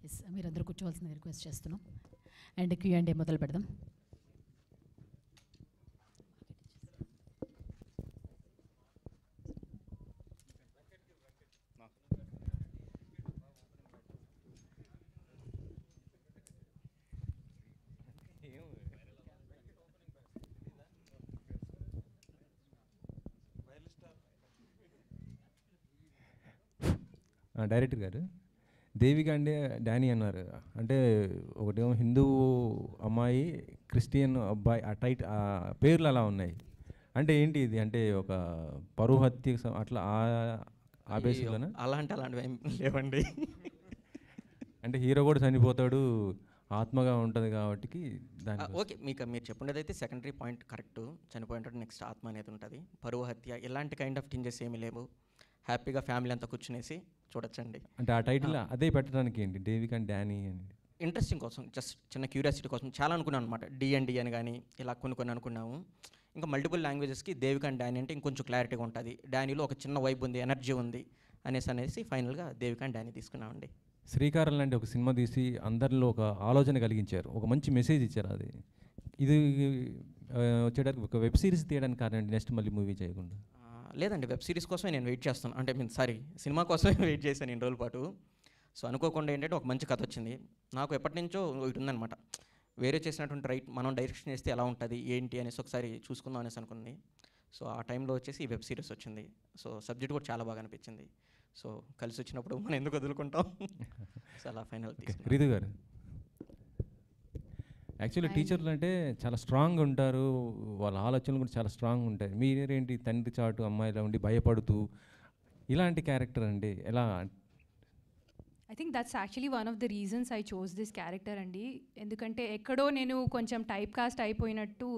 ఎస్, మీరందరూ కూర్చోవాల్సిందిగా రిక్వెస్ట్ చేస్తున్నాం. అండ్ Q&A మొదలు పెడదాం. డైరెక్టర్ గారు, దేవిక అంటే డానీ అన్నారు. అంటే ఒకటేమో హిందూ అమ్మాయి, క్రిస్టియన్ అబ్బాయి, ఆ టైట్ పేర్లు అలా ఉన్నాయి. అంటే ఏంటి ఇది? అంటే ఒక పరువు హత్య అట్లా ఆ బేసిక్లోనా? అలాంటివి ఏం లేవండి. అంటే హీరో కూడా చనిపోతాడు, ఆత్మగా ఉంటుంది కాబట్టి దాని ఓకే, మీరు చెప్పినదైతే సెకండరీ పాయింట్ కరెక్ట్. చనిపోయినట్టు నెక్స్ట్ ఆత్మ అనేది ఉంటుంది. పరువు హత్య ఇలాంటి కైండ్ ఆఫ్ థింజెస్ ఏమీ లేవు. హ్యాపీగా ఫ్యామిలీ అంతా కూర్చునేసి చూడొచ్చండి. అంటే ఆ టైటిల్ అదే పెట్టడానికి ఏంటి, డేవిక్ అండ్ డానీ అని? ఇంట్రెస్టింగ్ కోసం, జస్ట్ చిన్న క్యూరియాసిటీ కోసం చాలా అనుకున్నాను అనమాట. D&D అని కానీ ఇలా కొన్ని అనుకున్నాము. ఇంకా మల్టిపుల్ లాంగ్వేజెస్కి దేవిక అండ్ డానీ అంటే ఇంకొంచెం క్లారిటీగా ఉంటుంది. డానీలో ఒక చిన్న వైబ్ ఉంది, ఎనర్జీ ఉంది అనేసి ఫైనల్గా దేవిక అండ్ డానీ తీసుకున్నామండి. శ్రీకారం లాంటి ఒక సినిమా తీసి అందరిలో ఒక ఆలోచన కలిగించారు, ఒక మంచి మెసేజ్ ఇచ్చారు. అది ఇది వచ్చేటప్పుడు ఒక వెబ్ సిరీస్ తీయడానికి కారణం నెక్స్ట్ మళ్ళీ మూవీ చేయకుండా. లేదండి, వెబ్ సిరీస్ కోసమే నేను వెయిట్ చేస్తాను. అంటే సినిమా కోసమే వెయిట్ చేశాను ఇన్ని రోజుల పాటు. సో అనుకోకుండా ఏంటంటే ఒక మంచి కథ వచ్చింది. నాకు ఎప్పటి నుంచో ఒకటి ఉందన్నమాట, వేరే చేసినటువంటి మనం డైరెక్షన్ చేస్తే ఎలా ఉంటుంది ఏంటి అనేసి ఒకసారి చూసుకుందాం అనేసి అనుకుంది. సో ఆ టైంలో వచ్చేసి ఈ వెబ్ సిరీస్ వచ్చింది. సో సబ్జెక్ట్ కూడా చాలా బాగా అనిపించింది. సో కలిసి వచ్చినప్పుడు మనం ఎందుకు వదులుకుంటాం. సో అలా ఫైనల్ రితు గారు, యాక్చువల్లీ టీచర్లు అంటే చాలా స్ట్రాంగ్ ఉంటారు, వాళ్ళ ఆలోచనలు కూడా చాలా స్ట్రాంగ్ ఉంటాయి. మీరేంటి తండ్రి చాటు అమ్మాయిలా ఉండి భయపడుతూ ఇలాంటి క్యారెక్టర్ అండి ఎలా? I think that's actually one of the reasons I chose this character అండి. ఎందుకంటే ఎక్కడో నేను కొంచెం టైప్ కాస్ట్ అయిపోయినట్టు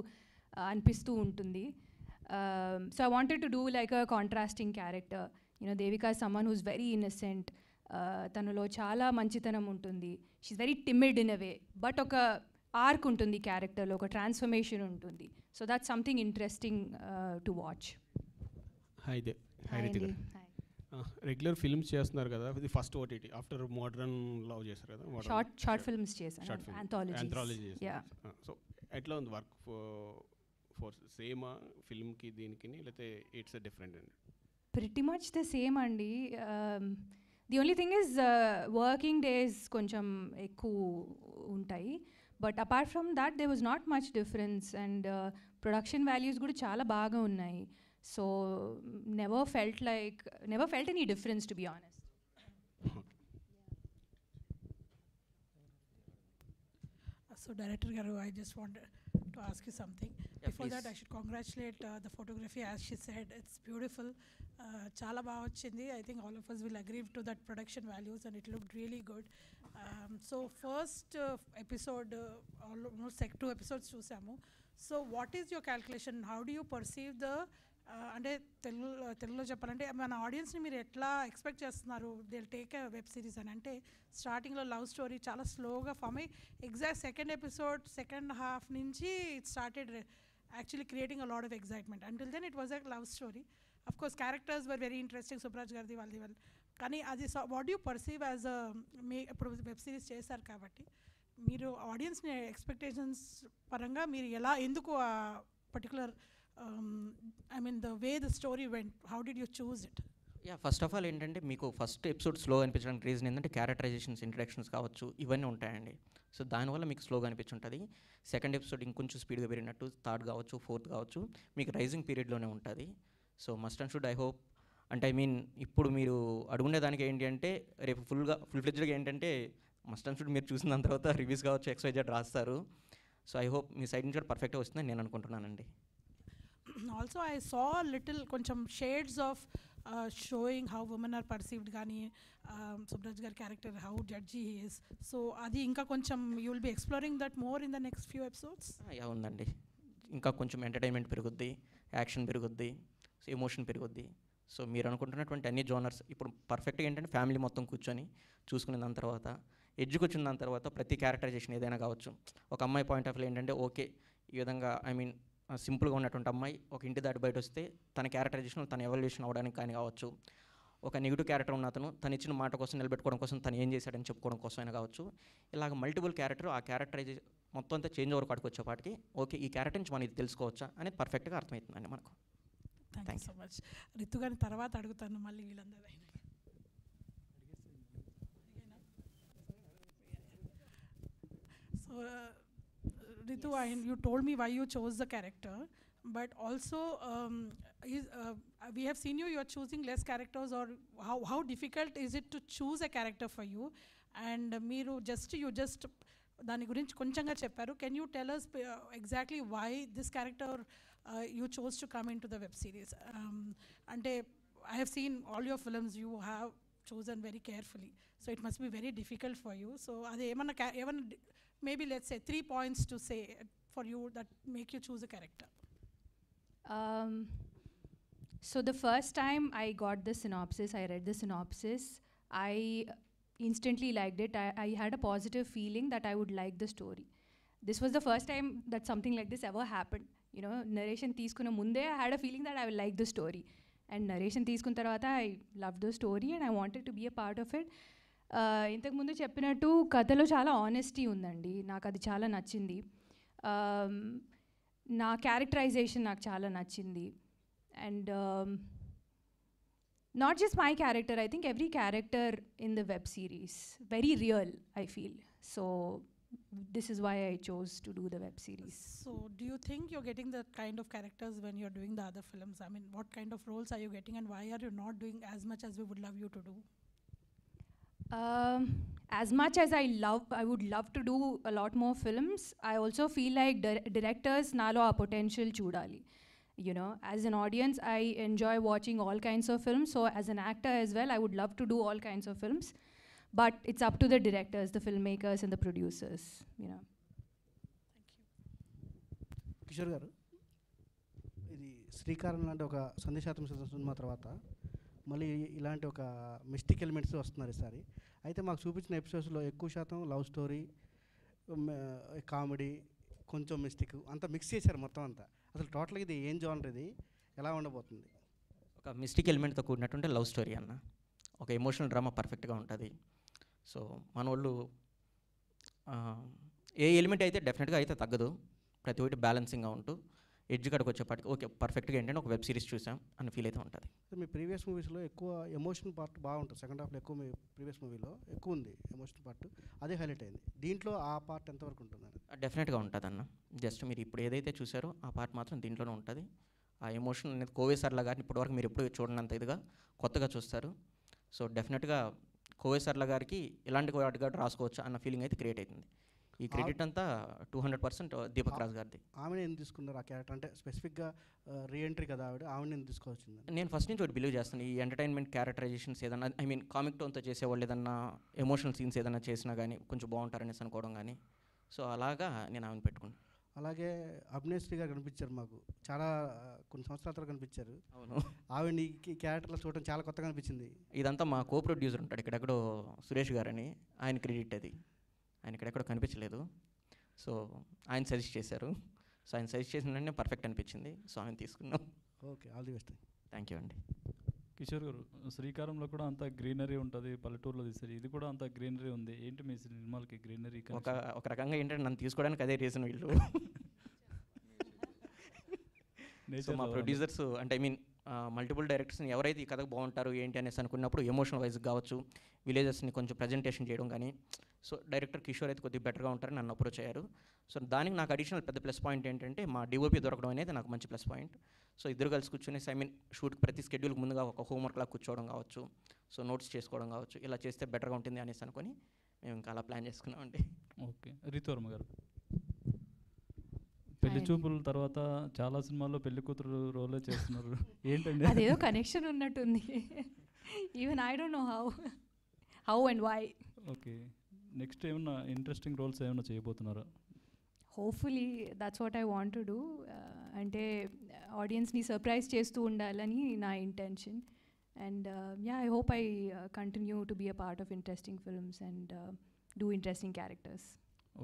అనిపిస్తూ ఉంటుంది. So I wanted to do like a contrasting character. Devika is someone who's very innocent. తనలో చాలా మంచితనం ఉంటుంది. She's very timid in a way. But ఒక ఆర్క్ ఉంటుంది క్యారెక్టర్లో, ఒక ట్రాన్స్ఫర్మేషన్ ఉంటుంది. So that's something interesting to watch. Hi Ritika. Regular films చేస్తున్నారు కదా, ఇది first OTT after modern love చేశారు కదా, షార్ట్ ఫిల్మ్స్ చేశాను, ఆంథాలజీ. సో ఎట్లా ఉంది వర్క్ ఫోర్ సేమా ఫిల్మ్కి దీనికి, లేకపోతే ఇట్స్ డిఫరెంట్ అండి? ప్రిటీ మచ్ ద సేమ్ అండి. The only thing is working days కొంచెం ఎక్కువ ఉంటాయి. But apart from that they was not much difference. And production values కూడా చాలా బాగా ఉన్నాయి. So never felt any difference, to be honest. So Director Garu, I just wanted to ask you something. Before that, I should congratulate the photography. As she said, it's beautiful. Chala baga vachindi. I think all of us will agree to that production values, and it looked really good. So first episode, almost 2 episodes chusamu. So what is your calculation? How do you perceive the అంటే తెలుగులో చెప్పాలంటే మన ఆడియన్స్ని మీరు ఎట్లా expect చేస్తున్నారు? They take a web series అని అంటే స్టార్టింగ్లో లవ్ స్టోరీ చాలా స్లోగా ఫామ్ అయ్యి ఎగ్జాక్ట్ సెకండ్ హాఫ్ నుంచి it started actually creating a lot of excitement. Until then it was a love story. Of course characters were very interesting, Subraj గారిది వాళ్ళది వాళ్ళు. కానీ అది వాట్ యూ పర్సీవ్ యాజ్ ఇప్పుడు వెబ్ సిరీస్ చేశారు కాబట్టి మీరు ఆడియన్స్ని ఎక్స్పెక్టేషన్స్ పరంగా మీరు ఎందుకు ఆ particular the way the story went, how did you choose it? First of all ఏంటంటే మీకు ఫస్ట్ ఎపిసోడ్ స్లో అనిపించడానికి రీజన్ ఏంటంటే క్యారెక్టరైజేషన్స్, ఇంట్రడక్షన్స్ కావచ్చు, ఇవన్నీ ఉంటాయండి. సో దానివల్ల మీకు స్లోగా అనిపించుంటుంది. సెకండ్ ఎపిసోడ్ ఇంకొంచెం స్పీడ్గా పెరిగినట్టు, థర్డ్ కావచ్చు, ఫోర్త్ కావచ్చు, మీకు రైజింగ్ పీరియడ్లోనే ఉంటుంది. So must and should I hope, అంటే ఇప్పుడు మీరు అడుగునేదానికి ఏంటి అంటే రేపు ఫుల్ ఫ్లెడ్జ్డ్గా ఏంటంటే మస్ట్ అండ్ షుడ్ మీరు చూసిన దాని తర్వాత రివ్యూస్ కావచ్చు, XYZ రాస్తారు. So I hope me side నుంచి పర్ఫెక్ట్గా వస్తుందని నేను అనుకుంటున్నానండి. Also I saw little కొంచెం shades of showing how women are perceived, కానీ సుబ్రాజ్ గారి character how judgy he is. So అది ఇంకా కొంచెం you will be exploring that more in the next few episodes. ఉందండి, ఇంకా కొంచెం ఎంటర్టైన్మెంట్ పెరుగుద్ది, యాక్షన్ పెరుగుద్ది, ఎమోషన్ పెరుగుద్ది. సో మీరు అనుకుంటున్నటువంటి అన్ని జోనర్స్ ఇప్పుడు పర్ఫెక్ట్గా ఏంటంటే ఫ్యామిలీ మొత్తం కూర్చొని చూసుకునే దాని తర్వాత, ఎడ్జ్కి వచ్చిన దాని తర్వాత ప్రతి క్యారెక్టరైజేషన్ ఏదైనా కావచ్చు. ఒక అమ్మాయి పాయింట్ ఆఫ్ వ్యూ ఏంటంటే ఓకే, ఈ విధంగా సింపుల్గా ఉన్నటువంటి అమ్మాయి ఒక ఇంటి దాటి బయట వస్తే తన క్యారెక్టరైజేషన్, తన ఎవల్యూషన్ అవ్వడానికి కానీ కావచ్చు. ఒక నెగిటివ్ క్యారెక్టర్ ఉన్న అతను తను ఇచ్చిన మాట కోసం నిలబెట్టుకోవడం కోసం తను ఏం చేశాడని చెప్పుకోవడం కోసం అయినా కావచ్చు. ఇలాగ మల్టిపుల్ క్యారెక్టర్, ఆ క్యారెక్టరైజేషన్ మొత్తం అంతా చేంజ్ ఓవర్ కాడికి వచ్చేపాటికి ఓకే ఈ క్యారెక్టర్ నుంచి మనం ఇది తెలుసుకోవచ్చా అనేది పర్ఫెక్ట్గా అర్థమవుతుందండి మనకు. Thank you so much. Ritu గారిని తర్వాత అడుగుతాను మళ్ళీ వీళ్ళందరూ. So Ritu, you told me why you chose the character, but also we have seen you are choosing less characters, or how difficult is it to choose a character for you? And you just dani gurinchi konchanga chepparu. Can you tell us exactly why this character you chose to come into the web series? Ante I have seen all your films, you have chosen very carefully, so it must be very difficult for you. So ade emanna maybe let's say 3 points to say for you that make you choose a character. So the first time I got the synopsis, I read the synopsis, I instantly liked it. I had a positive feeling that I would like the story. This was the first time that something like this ever happened. You know narration తీసుకున్న ముందే I had a feeling that I will like the story, and narration తీసుకున్న తర్వాత I love the story and I wanted to be a part of it. ఇంతకుముందు చెప్పినట్టు కథలో చాలా honesty ఉందండి, నాకు అది చాలా నచ్చింది. నా క్యారెక్టరైజేషన్ నాకు చాలా నచ్చింది. And not just my character, I think every character in the web series, very real, I feel. So this is why I chose to do the web series. So do you think you're getting the kind of characters when you're doing the other films? I mean, what kind of roles are you getting, and why are you not doing as much as we would love you to do? As much as I would love to do a lot more films, I also feel like directors nalo a potential chudali. You know, as an audience, I enjoy watching all kinds of films. So as an actor as well, I would love to do all kinds of films. But it's up to the directors, the filmmakers and the producers, you know. Kishore గారు, ఇది శ్రీకారం లాంటి ఒక సందేశాత్మక cinema తర్వాత మళ్ళీ ఇలాంటి ఒక mystic elements వస్తున్నారు ఈసారి. అయితే మాకు చూపించిన ఎపిసోడ్స్లో ఎక్కువ శాతం లవ్ స్టోరీ, కామెడీ, కొంచెం మిస్టిక్ అంతా మిక్స్ చేశారు మొత్తం అంతా. అసలు టోటల్గా ఇది ఏం జానర్, ఇది ఎలా ఉండబోతుంది? ఒక మిస్టిక్ ఎలిమెంట్తో కూడినటువంటి లవ్ స్టోరీ అన్న, ఒక ఎమోషనల్ డ్రామా పర్ఫెక్ట్గా ఉంటుంది. సో మన వాళ్ళు ఏ ఎలిమెంట్ అయితే డెఫినెట్గా అయితే తగ్గదు, ప్రతి ఒక్కటి బ్యాలెన్సింగ్గా ఉంటూ ఎడ్జ్ కాడికి వచ్చేపాటికి ఓకే పర్ఫెక్ట్గా ఏంటంటే ఒక వెబ్ సిరీస్ చూసాం అన్న ఫీల్ అయితే ఉంటుంది. మీ ప్రీవియస్ మూవీస్లో ఎక్కువ ఎమోషనల్ పార్ట్ బాగుంటుంది, సెకండ్ హాఫ్లో ఎక్కువ మీ ప్రీవియస్ మూవీలో ఎక్కువ ఉంది ఎమోషనల్ పార్ట్, అదే హైలైట్ అయింది. దీంట్లో ఆ పార్ట్ ఎంతవరకు ఉంటుంది? డెఫినెట్గా ఉంటుంది అన్న, జస్ట్ మీరు ఇప్పుడు ఏదైతే చూసారో ఆ పార్ట్ మాత్రం దీంట్లోనే ఉంటుంది. ఆ ఎమోషన్ అనేది కోవేసర్లా గారిని ఇప్పటివరకు మీరు ఎప్పుడు చూడనంత ఇదిగా కొత్తగా చూస్తారు. సో డెఫినెట్గా కోవేసర్ల గారికి ఇలాంటి వాటిగా రాసుకోవచ్చు అన్న ఫీలింగ్ అయితే క్రియేట్ అవుతుంది. ఈ క్రెడిట్ అంతా 200% దీపక్ రాజ్ గారిది. ఆమెను ఎందుకు తీసుకున్నారు ఆ క్యారెక్టర్? అంటే స్పెసిఫిక్గా రీఎంట్రీ కదా ఆవిడ ఎందుకు తీసుకోవాల్సింది? నేను ఫస్ట్ నుంచి ఒకటి బిలీవ్ చేస్తాను, ఈ ఎంటర్టైన్మెంట్ క్యారెక్టరైజేషన్స్ ఏదన్నా ఐ మీన్ కామిక్ టోన్తో చేసేవాళ్ళు ఏదన్నా ఎమోషనల్ సీన్స్ ఏదైనా చేసినా కానీ కొంచెం బాగుంటారనేసి అనుకోవడం కానీ, సో అలాగా నేను ఆమెను పెట్టుకున్నాను. అలాగే అభినేశ్రీ గారు కనిపించారు మాకు, చాలా కొన్ని సంవత్సరాల తర్వాత కనిపించారు. అవును, ఆవిడ ఈ క్యారెక్టర్లో చూడటం చాలా కొత్తగా అనిపించింది. ఇదంతా మా కో ప్రొడ్యూసర్ ఉంటాడు ఇక్కడెక్కడో సురేష్ గారని, ఆయన క్రెడిట్ అది, ఆయన ఇక్కడెక్కడో కనిపించలేదు. సో ఆయన సజెస్ట్ చేశారు, సో ఆయన సజెస్ట్ చేసిన వెంటనే పర్ఫెక్ట్ అనిపించింది, సో ఆయన తీసుకున్నాం. Okay, all the best. Thank you అండి. కిషోర్ గారు, శ్రీకారంలో కూడా అంత గ్రీనరీ ఉంటుంది, పల్లెటూరులో తీస్తారు, ఇది కూడా అంత గ్రీనరీ ఉంది, ఏంటి మీ సినిమాలకి గ్రీనరీ? ఒక రకంగా ఏంటంటే నన్ను తీసుకోవడానికి అదే రీజన్ వీళ్ళు. సో మా ప్రొడ్యూసర్స్ అంటే ఐ మీన్ మల్టిపుల్ డైరెక్టర్స్ని ఎవరైతే ఈ కథకు బాగుంటారు ఏంటి అనేసి అనుకున్నప్పుడు ఎమోషనల్ వైజ్ కావచ్చు, విలేజెస్ని కొంచెం ప్రజెంటేషన్ చేయడం కానీ, సో డైరెక్టర్ కిషోర్ అయితే కొద్దిగా బెటర్గా ఉంటారని నన్ను అప్రోచ్ అయ్యారు. సో దానికి నాకు అడిషనల్ పెద్ద ప్లస్ పాయింట్ ఏంటంటే మా డిఓపి దొరకడం అనేది నాకు మంచి ప్లస్ పాయింట్. సో ఇద్దరు కలిసి కూర్చునేసి ఐ మీన్ షూట్ ప్రతి స్కెడ్యూల్కి ముందుగా ఒక హోంవర్క్లా కూర్చోవడం కావచ్చు, సో నోట్స్ చేసుకోవడం కావచ్చు, ఇలా చేస్తే బెటర్గా ఉంటుంది అనేసి అనుకొని మేము ఇంకా అలా ప్లాన్ చేసుకున్నామండి. ఓకే, రితువర్మ గారు, పెళ్లి చూపుల తర్వాత చాలా సినిమాల్లో పెళ్లి కూతురు రోలే చేస్తున్నారు, ఏంటండి? అదేదో కనెక్షన్ ఉన్నట్టుంది. Even I don't know how and why. Okay, next ఏమన్నా ఇంట్రెస్టింగ్ రోల్స్ ఏమైనా చేయబోతున్నారా? Hopefully that's what I want to do. అంటే ఆడియన్స్ని సర్ప్రైజ్ చేస్తూ ఉండాలని నా intention. And yeah, I hope I continue to be a part of interesting films and do interesting characters.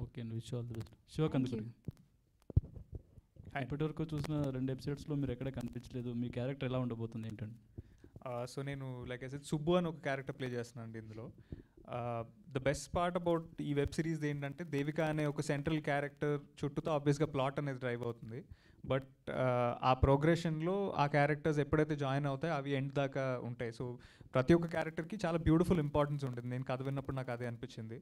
Okay అండి, wish all the best. శివకందుకూరి, ఇప్పటివరకు చూసిన 2 ఎపిసోడ్స్లో మీరు ఎక్కడ కనిపించలేదు, మీ క్యారెక్టర్ ఎలా ఉండబోతుంది ఏంటండి? సో నేను లైక్ ఐ సెడ్ సుబ్బు అని ఒక క్యారెక్టర్ ప్లే చేస్తున్నాను అండి ఇందులో. ద బెస్ట్ పార్ట్ అబౌట్ ఈ వెబ్ సిరీస్ ఏంటంటే దేవిక అనే ఒక సెంట్రల్ క్యారెక్టర్ చుట్టూతో ఆబ్వియస్గా ప్లాట్ అనేది డ్రైవ్ అవుతుంది. బట్ ఆ ప్రోగ్రెషన్లో ఆ క్యారెక్టర్స్ ఎప్పుడైతే జాయిన్ అవుతాయో అవి ఎండ్ దాకా ఉంటాయి. సో ప్రతి ఒక్క క్యారెక్టర్కి చాలా బ్యూటిఫుల్ ఇంపార్టెన్స్ ఉంటుంది. నేను కథ విన్నప్పుడు నాకు అదే అనిపించింది.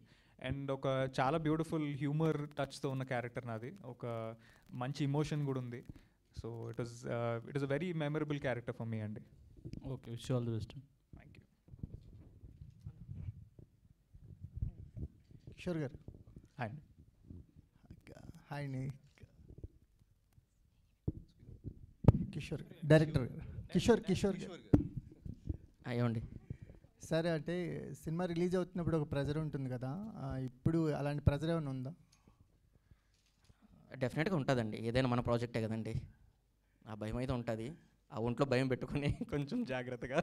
అండ్ ఒక చాలా బ్యూటిఫుల్ హ్యూమర్ టచ్తో ఉన్న క్యారెక్టర్ నాది, ఒక మంచి ఇమోషన్ కూడా ఉంది. So it is a very memorable character for me అండి. Okay, wish all the best. Thank you. Kishore garu, hi అండి. హాయ్ అండి. కిషోర్ డైరెక్టర్ గారు, కిషోర్ అయ్యండి. సరే, అంటే సినిమా రిలీజ్ అవుతున్నప్పుడు ఒక ప్రెజర్ ఉంటుంది కదా, ఇప్పుడు అలాంటి ప్రెజర్ ఏమైనా ఉందా? డెఫినెట్గా ఉంటుందండి, ఏదైనా మన ప్రాజెక్టే కదండి, ఆ భయం అయితే ఉంటుంది. ఆ ఒంట్లో భయం పెట్టుకుని కొంచెం జాగ్రత్తగా.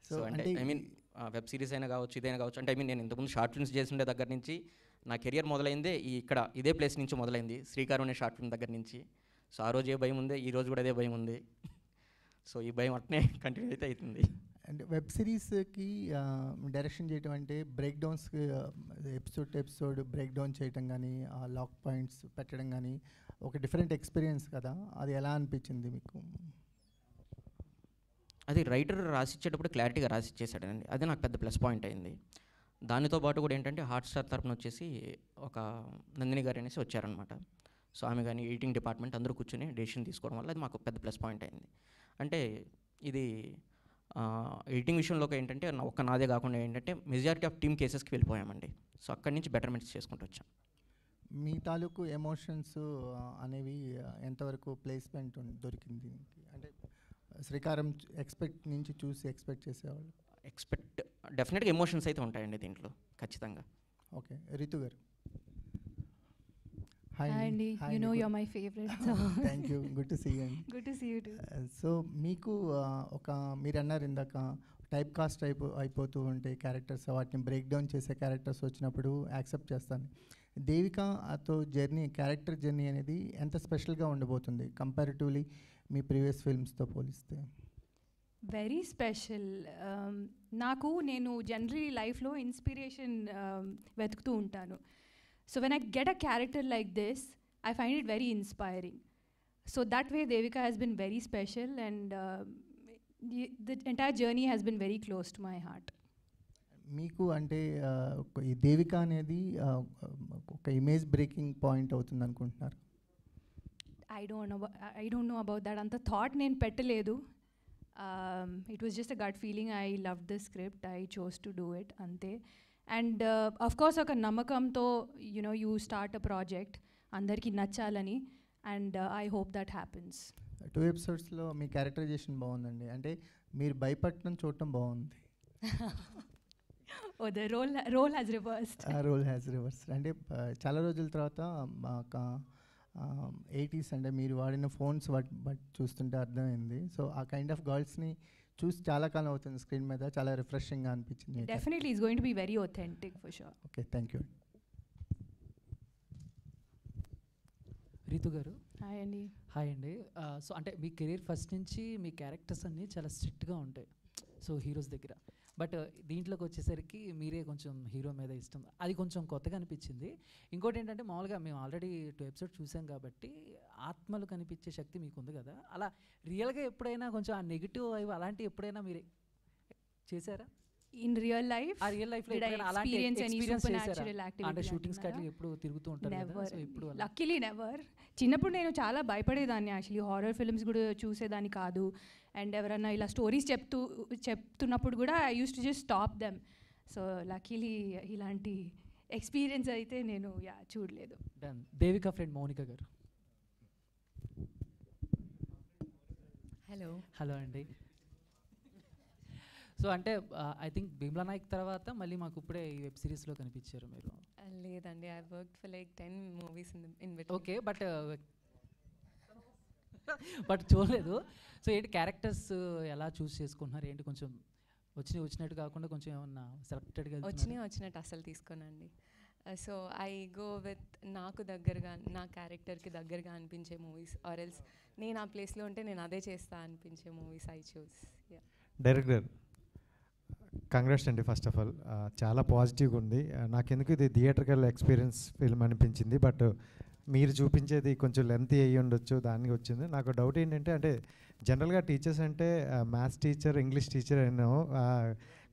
సో అంటే ఐ మీన్ వెబ్ సిరీస్ అయినా కావచ్చు, ఇదైనా కావచ్చు. అంటే ఐ మీన్ నేను ఇంతకుముందు షార్ట్ ఫిల్మ్స్ చేస్తుండే దగ్గర నుంచి నా కెరియర్ మొదలైందే ఇదే ప్లేస్ నుంచి మొదలైంది, శ్రీకారం అనే షార్ట్ ఫిల్మ్ దగ్గర నుంచి. సో ఆ రోజు ఏ భయం ఉంది, ఈ రోజు కూడా అదే భయం ఉంది. సో ఈ భయం అట్నే కంటిన్యూ అయితే అవుతుంది. అండ్ వెబ్ సిరీస్కి డైరెక్షన్ చేయటం అంటే break downs, episode break down చేయటం కానీ, లాక్ పాయింట్స్ పెట్టడం కానీ ఒక డిఫరెంట్ ఎక్స్పీరియన్స్ కదా, అది ఎలా అనిపించింది మీకు? అది రైటర్ రాసిచ్చేటప్పుడు క్లారిటీగా రాసిచ్చేసాడండి, అది నాకు పెద్ద ప్లస్ పాయింట్ అయింది. దానితో పాటు కూడా ఏంటంటే హాట్స్టార్ తరపున వచ్చేసి ఒక నందిని గారు అనేసి వచ్చారనమాట. సో ఆమె కానీ ఎడిటింగ్ డిపార్ట్మెంట్ అందరూ కూర్చొని డెసిషన్ తీసుకోవడం వల్ల అది మాకు పెద్ద ప్లస్ పాయింట్ అయింది. అంటే ఇది ఎడిటింగ్ విషయంలోకి ఏంటంటే నాదే కాకుండా ఏంటంటే మెజారిటీ ఆఫ్ టీమ్ కేసెస్కి వెళ్ళిపోయామండి. సో అక్కడి నుంచి బెటర్మెంట్స్ చేసుకుంటూ వచ్చాం. మీ తాలూకు ఎమోషన్స్ అనేవి ఎంతవరకు ప్లేస్మెంట్ దొరికింది? అంటే శ్రీకారం ఎక్స్పెక్ట్ చేసేవాళ్ళు డెఫినెట్గా ఎమోషన్స్ అయితే ఉంటాయండి దీంట్లో ఖచ్చితంగా. ఓకే, రితు గారు. Hi Andy, you know you're my favorite. So Thank you. Good to see you. Good to see you too. So మీకు మీరు అన్నారు ఇందాక టైప్ కాస్ట్ అయిపోతూ ఉంటే క్యారెక్టర్స్, వాటిని బ్రేక్ డౌన్ చేసే క్యారెక్టర్స్ వచ్చినప్పుడు యాక్సెప్ట్ చేస్తాను. దేవికతో క్యారెక్టర్ జర్నీ అనేది ఎంత స్పెషల్గా ఉండబోతుంది కంపారిటివ్లీ మీ ప్రీవియస్ ఫిల్మ్స్తో పోలిస్తే? Very special. నేను జనరలీ లైఫ్లో ఇన్స్పిరేషన్ వెతుకుతూ ఉంటాను. So when I get a character like this, I find it very inspiring. So that way Devika has been very special, and the entire journey has been very close to my heart. మీకు అంటే ఈ దేవిక అనేది ఒక image breaking point అవుతుంది అనుకుంటున్నారు? I don't know about that. Anta thought nenu pettaledu. It was just a gut feeling. I loved the script. I chose to do it. Ante. And of course oka namakamto you start a project andarki nachalani, and I hope that happens. 2 ఎపిసోడ్స్లో మీ characterisation బాగుందండి, అంటే మీరు భయపడటం చూడటం బాగుంది. Oh, the role has reversed. Role has reverse. అంటే చాలా రోజుల తర్వాత ఒక 80s అంటే మీరు వాడిన ఫోన్స్ బట్ చూస్తుంటే అర్థమైంది. సో ఆ కైండ్ ఆఫ్ గర్ల్స్ని చూసి చాలా కాలం అవుతుంది స్క్రీన్ మీద, చాలా రిఫ్రెషింగ్గా అనిపించింది. Definitely it's going to be very authentic for sure. Okay, thank you. Ritu గారు. హాయ్ అండి. హాయ్ అండి. సో అంటే మీ కెరీర్ ఫస్ట్ నుంచి మీ క్యారెక్టర్స్ అన్నీ చాలా స్ట్రిక్ట్గా ఉంటాయి సో హీరోస్ దగ్గర, బట్ దీంట్లోకి వచ్చేసరికి మీరే కొంచెం హీరో మీద ఇష్టం, అది కొంచెం కొత్తగా అనిపించింది. ఇంకోటి ఏంటంటే మామూలుగా మేము ఆల్రెడీ 2 ఎపిసోడ్స్ చూసాం కాబట్టి ఆత్మలు కనిపించే శక్తి మీకు ఉంది కదా, అలా రియల్గా ఎప్పుడైనా కొంచెం ఆ నెగిటివ్ అవి అలాంటివి ఎప్పుడైనా మీరు చేశారా? In real life? ఆ రియల్ లైఫ్లో Did I experience any supernatural activity? అంటే షూటింగ్స్ కట్లా ఎప్పుడు తిరుగుతూ ఉంటారు కదా, సో ఇప్పుడు లక్కీలీ నెవర్. చిన్నప్పుడు నేను చాలా భయపడేదాన్ని, యాక్చువల్లీ హారర్ ఫిల్మ్స్ కూడా చూసేదాన్ని కాదు. అండ్ ఎవరైనా ఇలా స్టోరీస్ చెప్తున్నప్పుడు కూడా I use to just stop them. So luckily ఇలాంటి ఎక్స్పీరియన్స్ అయితే నేను చూడలేదు. దేవిక ఫ్రెండ్ మౌనిక గారు. హలో అండి. సో అంటే ఐ థింక్ భీమ్లా నాయక్ తర్వాత మళ్ళీ మాకు ఇప్పుడే ఈ వెబ్ సిరీస్లో కనిపించారు మీరు. లేదండి, I worked for like 10 movies in between. Okay, but చూడలేదు. సో ఏంటి క్యారెక్టర్స్ ఎలా చూస్ చేసుకుంటున్నారు ఏంటి, కొంచెం వచ్చినట్టు కాకుండా కొంచెం ఏమన్నా సెలెక్టెడ్గా వచ్చినట్టు అసలు తీసుకోనండి. సో ఐ గో విత్ నాకు దగ్గరగా, నా క్యారెక్టర్కి దగ్గరగా అనిపించే మూవీస్, ఆర్ ఎల్స్ నేను ఆ ప్లేస్లో ఉంటే నేను అదే చేస్తా అనిపించే movies I choose. Director congrats అండి. ఫస్ట్ ఆఫ్ ఆల్ చాలా పాజిటివ్గా ఉంది. నాకెందుకు ఇది థియేటర్కల్ ఎక్స్పీరియన్స్ ఫిల్మ్ అనిపించింది, బట్ మీరు చూపించేది కొంచెం లెంత్ అయ్యి ఉండొచ్చు, దానికి వచ్చింది. నాకు డౌట్ ఏంటంటే, అంటే జనరల్గా టీచర్స్ అంటే మ్యాథ్స్ టీచర్, ఇంగ్లీష్ టీచర్ అయినా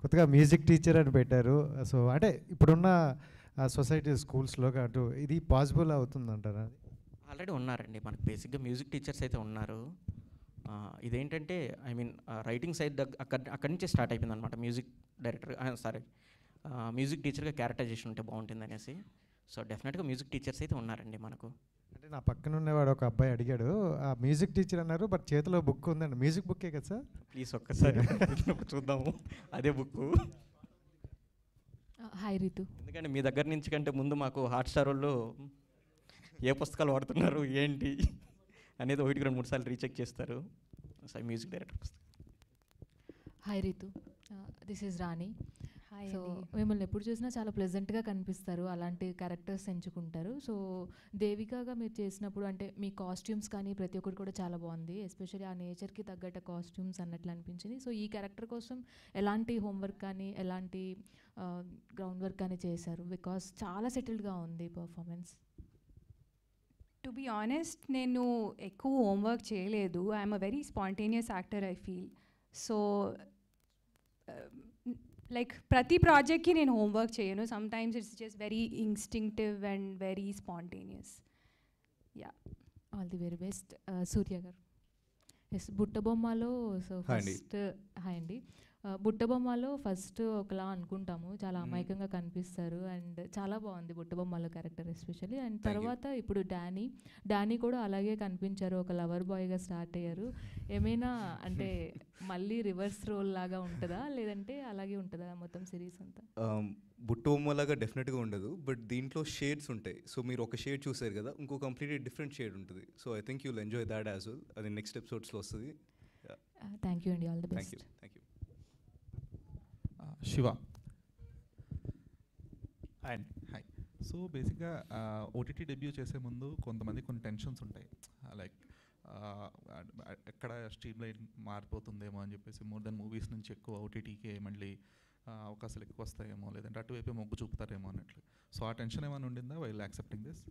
కొత్తగా మ్యూజిక్ టీచర్ అని పెట్టారు. సో అంటే ఇప్పుడున్న సొసైటీ స్కూల్స్లో అటు ఇది పాసిబుల్ అవుతుందంటారా? ఆల్రెడీ ఉన్నారండి మనకు బేసిక్గా మ్యూజిక్ టీచర్స్ అయితే ఉన్నారు. ఇదేంటంటే ఐ మీన్ రైటింగ్ సైడ్ అక్కడి నుంచే స్టార్ట్ అయిపోయింది అనమాట. మ్యూజిక్ డైరెక్టర్ మ్యూజిక్ టీచర్గా క్యారెక్టరైజేషన్ ఉంటే బాగుంటుంది అనేసి. సో డెఫినెట్గా మ్యూజిక్ టీచర్స్ అయితే ఉన్నారండి మనకు. అంటే నా పక్కన ఉన్నవాడు ఒక అబ్బాయి అడిగాడు, ఆ మ్యూజిక్ టీచర్ అన్నారు, బట్ చేతిలో బుక్ ఉందండి. మ్యూజిక్ బుక్కే కదా సార్? ప్లీజ్ ఒక్కసారి చూద్దాము అదే బుక్. హాయ్ రితు. ఎందుకంటే మీ దగ్గర నుంచి కంటే ముందు మాకు హాట్స్టార్ వాళ్ళు ఏ పుస్తకాలు వాడుతున్నారు ఏంటి అనేది 1-2-3 సార్లు రీచెక్ చేస్తారు. So music director. Hi Ritu, this is Rani. So మిమ్మల్ని ఎప్పుడు చూసినా చాలా ప్లెజెంట్గా కనిపిస్తారు, అలాంటి క్యారెక్టర్స్ ఎంచుకుంటారు. సో దేవికగా మీరు చేసినప్పుడు అంటే మీ కాస్ట్యూమ్స్ కానీ ప్రతి ఒక్కటి కూడా చాలా బాగుంది, ఎస్పెషల్లీ ఆ నేచర్కి తగ్గట్టు కాస్ట్యూమ్స్ అన్నట్లు అనిపించింది. సో ఈ క్యారెక్టర్ కోసం ఎలాంటి హోంవర్క్ కానీ ఎలాంటి గ్రౌండ్ వర్క్ కానీ చేశారు? బికాస్ చాలా సెటిల్డ్గా ఉంది పర్ఫార్మెన్స్. టు బీ ఆనెస్ట్, నేను ఎక్కువ హోంవర్క్ చేయలేదు. I'm a very spontaneous actor I feel. So like ప్రతి ప్రాజెక్ట్కి నేను హోంవర్క్ చేయను. Sometimes it's just very instinctive and very spontaneous. Yeah, all the very best. Surya garu. Yes, బుట్టబొమ్మలో సో ఫస్ట్ హాయ్ అండి. బుట్టబొమ్మలో ఫస్ట్ ఒకలా అనుకుంటాము, చాలా అమాయకంగా కనిపిస్తారు అండ్ చాలా బాగుంది బుట్టబొమ్మలో క్యారెక్టర్ ఎస్పెషల్లీ. అండ్ తర్వాత ఇప్పుడు డానీ కూడా అలాగే కనిపించారు, ఒక లవర్ బాయ్గా స్టార్ట్ అయ్యారు. ఏమైనా అంటే మళ్ళీ రివర్స్ రోల్ లాగా ఉంటుందా లేదంటే అలాగే ఉంటుందా మొత్తం సిరీస్ అంతా? బుట్టబొమ్మలాగా డెఫినెట్గా ఉండదు, బట్ దీంట్లో షేడ్స్ ఉంటాయి. సో మీరు ఒక షేడ్ చూసారు కదా, ఇంకో కంప్లీట్లీ డిఫరెంట్ షేడ్ ఉంటుంది. So I think you'll enjoy that as well. అది నెక్స్ట్ ఎపిసోడ్స్లో వస్తుంది. థ్యాంక్ యూ అండి, all the best. Thank you. Shiva. And hi. So బేసిక్గా ఓటీటీ డెబ్యూ చేసే ముందు కొంతమంది కొన్ని టెన్షన్స్ ఉంటాయి, లైక్ ఎక్కడ స్ట్రీమ్ లైన్ మారిపోతుందేమో అని చెప్పేసి, మోర్ దెన్ మూవీస్ నుంచి ఎక్కువ ఓటీటీకే మళ్ళీ అవకాశాలు ఎక్కువ వస్తాయేమో, లేదంటే అటువైపే మొగ్గు చూపుతారేమో అన్నట్లు. సో ఆ టెన్షన్ ఏమైనా ఉండిందా వైల్ యాక్సెప్టింగ్ దిస్?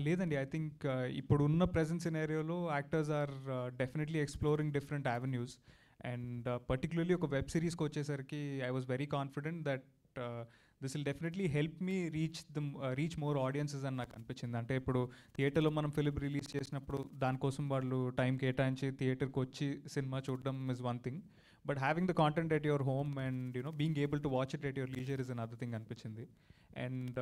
లేదండి, ఐ థింక్ ఇప్పుడున్న ప్రెజెంట్ సినారియోలో actors are definitely exploring different avenues. And particularly ఒక వెబ్ సిరీస్కి వచ్చేసరికి I was very confident that this will definitely help me reach more audiences అని నాకు అనిపించింది. అంటే ఇప్పుడు థియేటర్లో మనం ఫిలిం రిలీజ్ చేసినప్పుడు దానికోసం వాళ్ళు టైం కేటాయించి థియేటర్కి వచ్చి సినిమా చూడడం is one thing, but having the content at your home and being able to watch it at your leisure is another thing అనిపించింది. And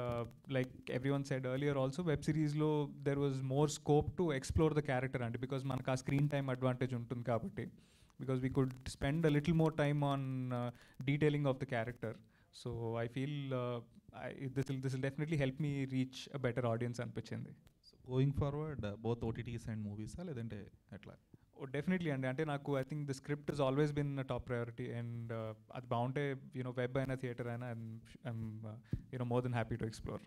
like everyone said earlier also, web సిరీస్లో there was more scope to explore the character అండి, because మనకు ఆ screen time advantage ఉంటుంది కాబట్టి, because we could spend a little more time on detailing of the character. So I feel this will definitely help me reach a better audience అనిపించింది. So going forward both OTTs and మూవీసా లేదంటే ఎట్లా? Definitely అండి, అంటే నాకు I think the script is always been top priority and అది బాగుంటే web అయినా థియేటర్ అయినా I'm more than happy to explore.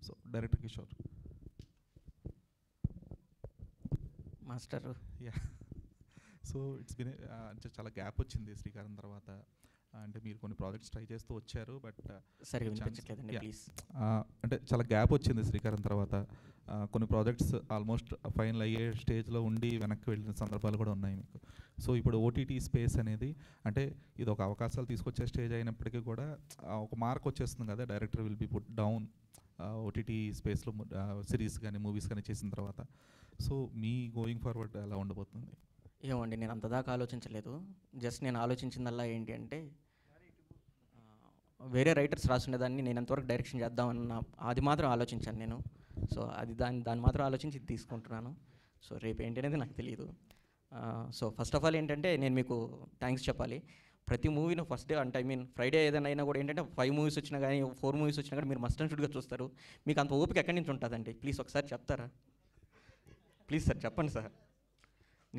So director Kishore. Master. Yeah, so it's been అంటే చాలా గ్యాప్ వచ్చింది శ్రీకారం తర్వాత. అంటే మీరు కొన్ని ప్రాజెక్ట్స్ ట్రై చేస్తూ వచ్చారు, బట్ అంటే చాలా గ్యాప్ వచ్చింది శ్రీకారం తర్వాత. కొన్ని ప్రాజెక్ట్స్ ఆల్మోస్ట్ ఫైనల్ అయ్యే స్టేజ్లో ఉండి వెనక్కి వెళ్ళిన సందర్భాలు కూడా ఉన్నాయి మీకు. సో ఇప్పుడు ఓటీటీ స్పేస్ అనేది అంటే ఇది ఒక అవకాశాలు తీసుకొచ్చే స్టేజ్ అయినప్పటికీ కూడా ఒక మార్క్ వచ్చేస్తుంది కదా, director will be put down OTT స్పేస్లో సిరీస్ కానీ మూవీస్ కానీ చేసిన తర్వాత. సో మీ గోయింగ్ ఫార్వర్డ్ ఎలా ఉండబోతుంది? ఏమండి, నేను అంతదాకా ఆలోచించలేదు. జస్ట్ నేను ఆలోచించిందల్లా ఏంటి అంటే, వేరే రైటర్స్ రాసుండేదాన్ని నేను ఎంతవరకు డైరెక్షన్ చేద్దామన్న అది మాత్రం ఆలోచించాను నేను. సో అది దాన్ని మాత్రం ఆలోచించి తీసుకుంటున్నాను. సో రేపు ఏంటి అనేది నాకు తెలియదు. సో ఫస్ట్ ఆఫ్ ఆల్ ఏంటంటే నేను మీకు థ్యాంక్స్ చెప్పాలి. ప్రతి మూవీను ఫస్ట్ డే అంటే ఫ్రైడే ఏదైనా అయినా కూడా ఏంటంటే 5 మూవీస్ వచ్చినా కానీ 4 మూవీస్ వచ్చినా కానీ మీరు మస్ట్ అండ్ షుడ్గా చూస్తారు. మీకు అంత ఓపిక ఎక్కడి నుంచి ఉంటుందండి? ప్లీజ్ ఒకసారి చెప్తారా? ప్లీజ్ సార్ చెప్పండి సార్.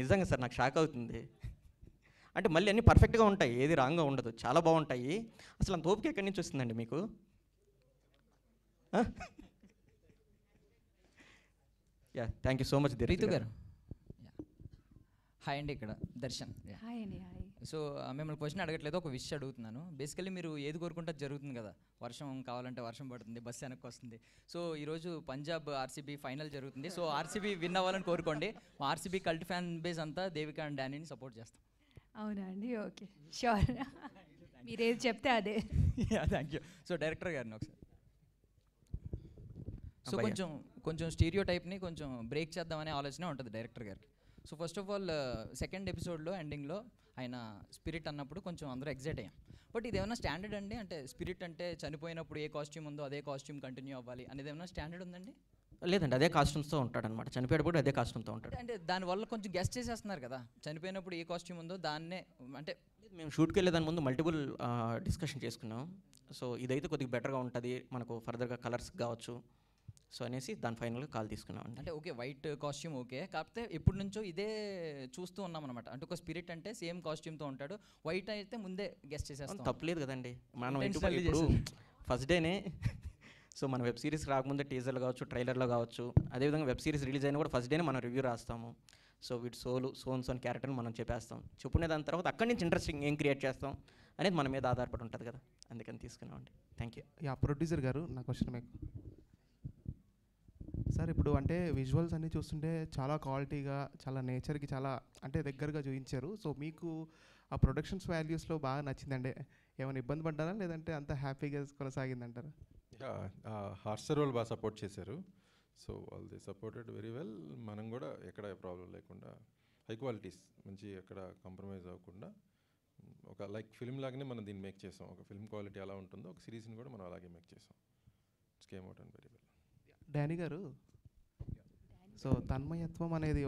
నిజంగా సార్ నాకు షాక్ అవుతుంది. అంటే మళ్ళీ అన్నీ పర్ఫెక్ట్గా ఉంటాయి, ఏది రాంగ్గా ఉండదు, చాలా బాగుంటాయి. అసలు అంత ఓపిక ఎక్కడి నుంచి వస్తుందండి మీకు? Yeah, thank you so much Ritu గారు. హాయ్ అండి, ఇక్కడ దర్శన్. హాయ్ అండి. హాయ్. సో మిమ్మల్ని క్వశ్చన్ అడగట్లేదు, ఒక విషయం అడుగుతున్నాను. బేసికలీ మీరు ఏది కోరుకుంటే జరుగుతుంది కదా, వర్షం కావాలంటే వర్షం పడుతుంది, బస్సు వెనక్కి వస్తుంది. సో ఈరోజు పంజాబ్ ఆర్సీబీ ఫైనల్ జరుగుతుంది. సో ఆర్సీబీ విన్ అవ్వాలని కోరుకోండి. మా ఆర్సీబీ కల్ట్ ఫ్యాన్ బేస్ అంతా దేవిక అండ్ డానీని సపోర్ట్ చేస్తాం. అవునా అండి? Okay, sure. మీరేది చెప్తే అదే. Thank you. సో డైరెక్టర్ గారిని ఒకసారి. సో కొంచెం స్టీరియో టైప్ని కొంచెం బ్రేక్ చేద్దామనే ఆలోచన ఉంటుంది డైరెక్టర్ గారికి. So first of all second ఎపిసోడ్లో ఎండింగ్లో ఆయన స్పిరిట్ అన్నప్పుడు కొంచెం అందరూ ఎగ్జైట్ అయ్యాం. బట్ ఇది ఏమైనా స్టాండర్డ్ అండి? అంటే స్పిరిట్ అంటే చనిపోయినప్పుడు ఏ కాస్ట్యూమ్ ఉందో అదే కాస్ట్యూమ్ కంటిన్యూ అవ్వాలి అనేది ఏమైనా స్టాండర్డ్ ఉందండి? లేదండి, అదే కాస్ట్యూమ్స్తో ఉంటాడనమాట. చనిపోయేటప్పుడు అదే కాస్ట్యూమ్తో ఉంటాడు. అంటే దానివల్ల కొంచెం గెస్ట్ చేసేస్తున్నారు కదా, చనిపోయినప్పుడు ఏ కాస్ట్యూమ్ ఉందో దాన్నే. అంటే మేము షూట్కి వెళ్ళేదాని ముందు మల్టిపుల్ డిస్కషన్ చేసుకున్నాం. సో ఇదైతే కొద్దిగా బెటర్గా ఉంటుంది మనకు, ఫర్దర్గా కలర్స్ కావచ్చు. సో అనేసి దాని ఫైనల్గా కాల్ తీసుకున్నామండి. అంటే ఓకే వైట్ కాస్ట్యూమ్ ఓకే, కాకపోతే ఎప్పటి నుంచో ఇదే చూస్తూ ఉన్నాం అనమాట. అంటే ఒక స్పిరిట్ అంటే సేమ్ కాస్ట్యూమ్తో ఉంటాడు, వైట్ అయితే ముందే గెస్ట్ చేసేస్తాం. తప్పలేదు కదండి, మనం ఇప్పుడు ఫస్ట్ డేనే సో మన వెబ్ సిరీస్ రాకముందే టీజర్లో కావచ్చు, ట్రైలర్లో కావచ్చు, అదేవిధంగా వెబ్ సిరీస్ రిలీజ్ అయినా కూడా ఫస్ట్ డేనే మనం రివ్యూ రాస్తాము. సో వీటి సోన్ క్యారెక్టర్ని మనం చెప్పేస్తాం. చెప్పుకునే దాని తర్వాత అక్కడి నుంచి ఇంట్రెస్టింగ్ ఏం క్రియేట్ చేస్తాం అనేది మన మీద ఆధారపడి ఉంటుంది కదా, అందుకని తీసుకున్నామండి. Thank you. యా, ప్రొడ్యూసర్ గారు నా క్వశ్చన్ మీకు సార్. ఇప్పుడు అంటే విజువల్స్ అన్నీ చూస్తుంటే చాలా క్వాలిటీగా, చాలా నేచర్కి చాలా అంటే దగ్గరగా చూపించారు. సో మీకు ఆ ప్రొడక్షన్స్ వాల్యూస్లో బాగా నచ్చిందండి? ఏమైనా ఇబ్బంది పడ్డారా, లేదంటే అంత హ్యాపీగా కొనసాగిందంటారా? హాట్స్టార్ వాళ్ళు బాగా సపోర్ట్ చేశారు. సో వాళ్ళు దే సపోర్టెడ్ వెరీ వెల్. మనం కూడా ఎక్కడ ప్రాబ్లం లేకుండా హై క్వాలిటీస్ మంచి ఎక్కడ కాంప్రమైజ్ అవ్వకుండా ఒక లైక్ ఫిల్మ్ లాగానే మనం దీన్ని మేక్ చేసాం. ఒక ఫిల్మ్ క్వాలిటీ ఎలా ఉంటుందో ఒక సిరీస్ని కూడా మనం అలాగే మేక్ చేసాం. It's came out and very well. Danny గారు, సో తన్మయత్వం అనేది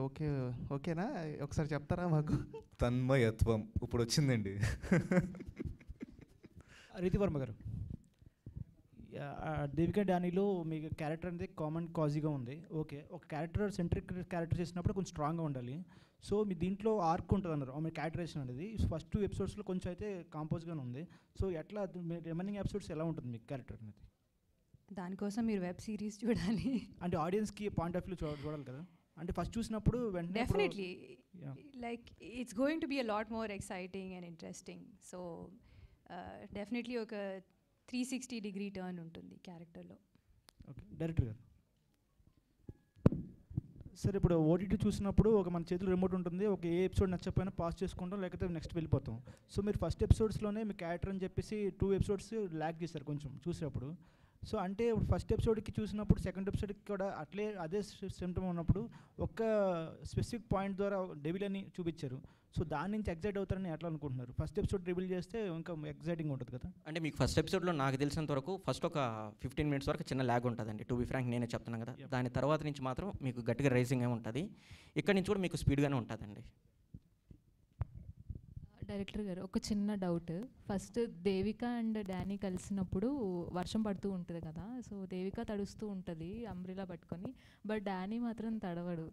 ఓకేనా? ఒకసారి చెప్తారా మాకు? తన్మయత్వం ఇప్పుడు వచ్చిందండి. రీతివర్మ గారు, దేవికా డానీలో మీకు క్యారెక్టర్ అనేది కామన్ కాజీగా ఉంది. ఓకే, ఒక క్యారెక్టర్ సెంట్రిక్ క్యారెక్టర్ చేసినప్పుడు కొంచెం స్ట్రాంగ్గా ఉండాలి. సో మీ దీంట్లో ఆర్క్ ఉంటుంది అన్నారు, మీ క్యారెక్టరేషన్ అనేది ఫస్ట్ 2 ఎపిసోడ్స్లో కొంచెం అయితే కాంపోజ్గానే ఉంది. సో ఎట్లా రిమైనింగ్ ఎపిసోడ్స్ ఎలా ఉంటుంది మీకు క్యారెక్టర్ అనేది? దానికోసం మీరు వెబ్ సిరీస్ చూడాలి. అంటే ఆడియన్స్కి పాయింట్ ఆఫ్ వ్యూ చూడాలి కదా, అంటే ఫస్ట్ చూసినప్పుడు వెంటనే definitely like it's going to be a lot more exciting and interesting. So definitely ఒక 360-degree టర్న్ ఉంటుంది క్యారెక్టర్లో. ఓకే, డైరెక్టర్ గారు సార్, ఇప్పుడు ఓటీటీ చూసినప్పుడు ఒక మన చేతిలో రిమోట్ ఉంటుంది, ఒక ఏ ఎపిసోడ్ నచ్చకపోయినా పాస్ చేసుకుంటాం, లేకపోతే నెక్స్ట్ వెళ్ళిపోతాం. సో మీరు ఫస్ట్ ఎపిసోడ్స్లోనే మీ క్యారెక్టర్ అని చెప్పేసి 2 ఎపిసోడ్స్ ల్యాగ్ చేశారు కొంచెం చూసేటప్పుడు. సో అంటే ఇప్పుడు ఫస్ట్ ఎపిసోడ్కి చూసినప్పుడు సెకండ్ ఎపిసోడ్కి కూడా అదే సిమ్టమ్ ఉన్నప్పుడు ఒక స్పెసిఫిక్ పాయింట్ ద్వారా డెవిల్ అని చూపించారు. సో దాని నుంచి ఎగ్జైట్ అవుతారని ఎట్లా అనుకుంటున్నారు? ఫస్ట్ ఎపిసోడ్ రివీల్ చేస్తే ఇంకా ఎగ్జైటింగ్ ఉంటుంది కదా. అంటే మీకు ఫస్ట్ ఎపిసోడ్లో నాకు తెలిసినంత వరకు ఫస్ట్ ఒక 15 minutes వరకు చిన్న ల్యాగ్ ఉంటుందండి, టు బి ఫ్రాంక్ నేనే చెప్తున్నాను కదా. దాని తర్వాత నుంచి మాత్రం మీకు గట్టిగా రైజింగ్ ఏమి ఉంటుంది, ఇక్కడ నుంచి కూడా మీకు స్పీడ్గానే ఉంటుందండి. డైరెక్టర్ గారు, ఒక చిన్న doubt. First Devika and Danny కలిసినప్పుడు వర్షం పడుతూ ఉంటుంది కదా, సో దేవిక తడుస్తూ ఉంటుంది అంబ్రిలా పట్టుకొని, బట్ డానీ మాత్రం తడవడు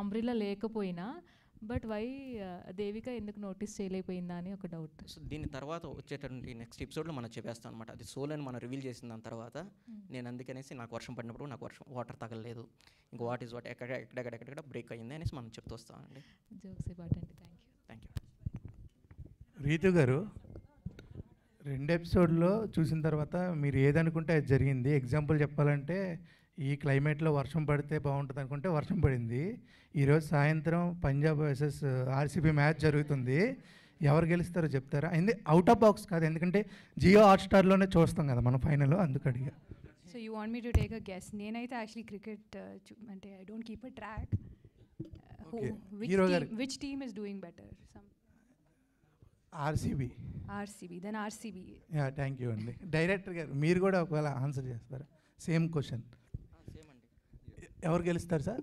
అంబ్రిలా లేకపోయినా. బట్ వై దేవిక ఎందుకు నోటీస్ చేయలేకపోయిందా అని ఒక డౌట్. సో దీని తర్వాత వచ్చేటటువంటి నెక్స్ట్ ఎపిసోడ్లో మనం చెప్పేస్తాం అనమాట. అది సోల్ అని మనం రివీల్ చేసిన దాని తర్వాత నేను అందుకనేసి నాకు వర్షం పడినప్పుడు నాకు వాటర్ తగలలేదు, ఇంకా వాట్ ఈస్ వాట్ ఎక్కడెక్కడ బ్రేక్ అయ్యింది అనేసి మనం చెప్తూ వస్తామండి. జోక్స్ అబౌట్ అండి. Thank you. రీతు గారు, 2 ఎపిసోడ్లో చూసిన తర్వాత మీరు ఏదనుకుంటే అది జరిగింది. ఎగ్జాంపుల్ చెప్పాలంటే ఈ క్లైమేట్లో వర్షం పడితే బాగుంటుంది అనుకుంటే వర్షం పడింది. ఈరోజు సాయంత్రం పంజాబ్ వర్సెస్ ఆర్సీబీ మ్యాచ్ జరుగుతుంది, ఎవరు గెలుస్తారో చెప్తారా? అవుట్ ఆఫ్ బాక్స్ కాదు, ఎందుకంటే జియో హాట్స్టార్లోనే చూస్తాం కదా మనం ఫైనల్, అందుకు అడిగా. So you want me to take a guess? నేనైతే యాక్చువల్లీ క్రికెట్ అంటే I don't keep a track. Which team is doing better? RCB. Then RCB. Yeah, thank you అండి. డైరెక్టర్ గారు, మీరు కూడా ఒకవేళ ఆన్సర్ చేస్తారా? Same question. ఎవరు గెలుస్తారు సార్?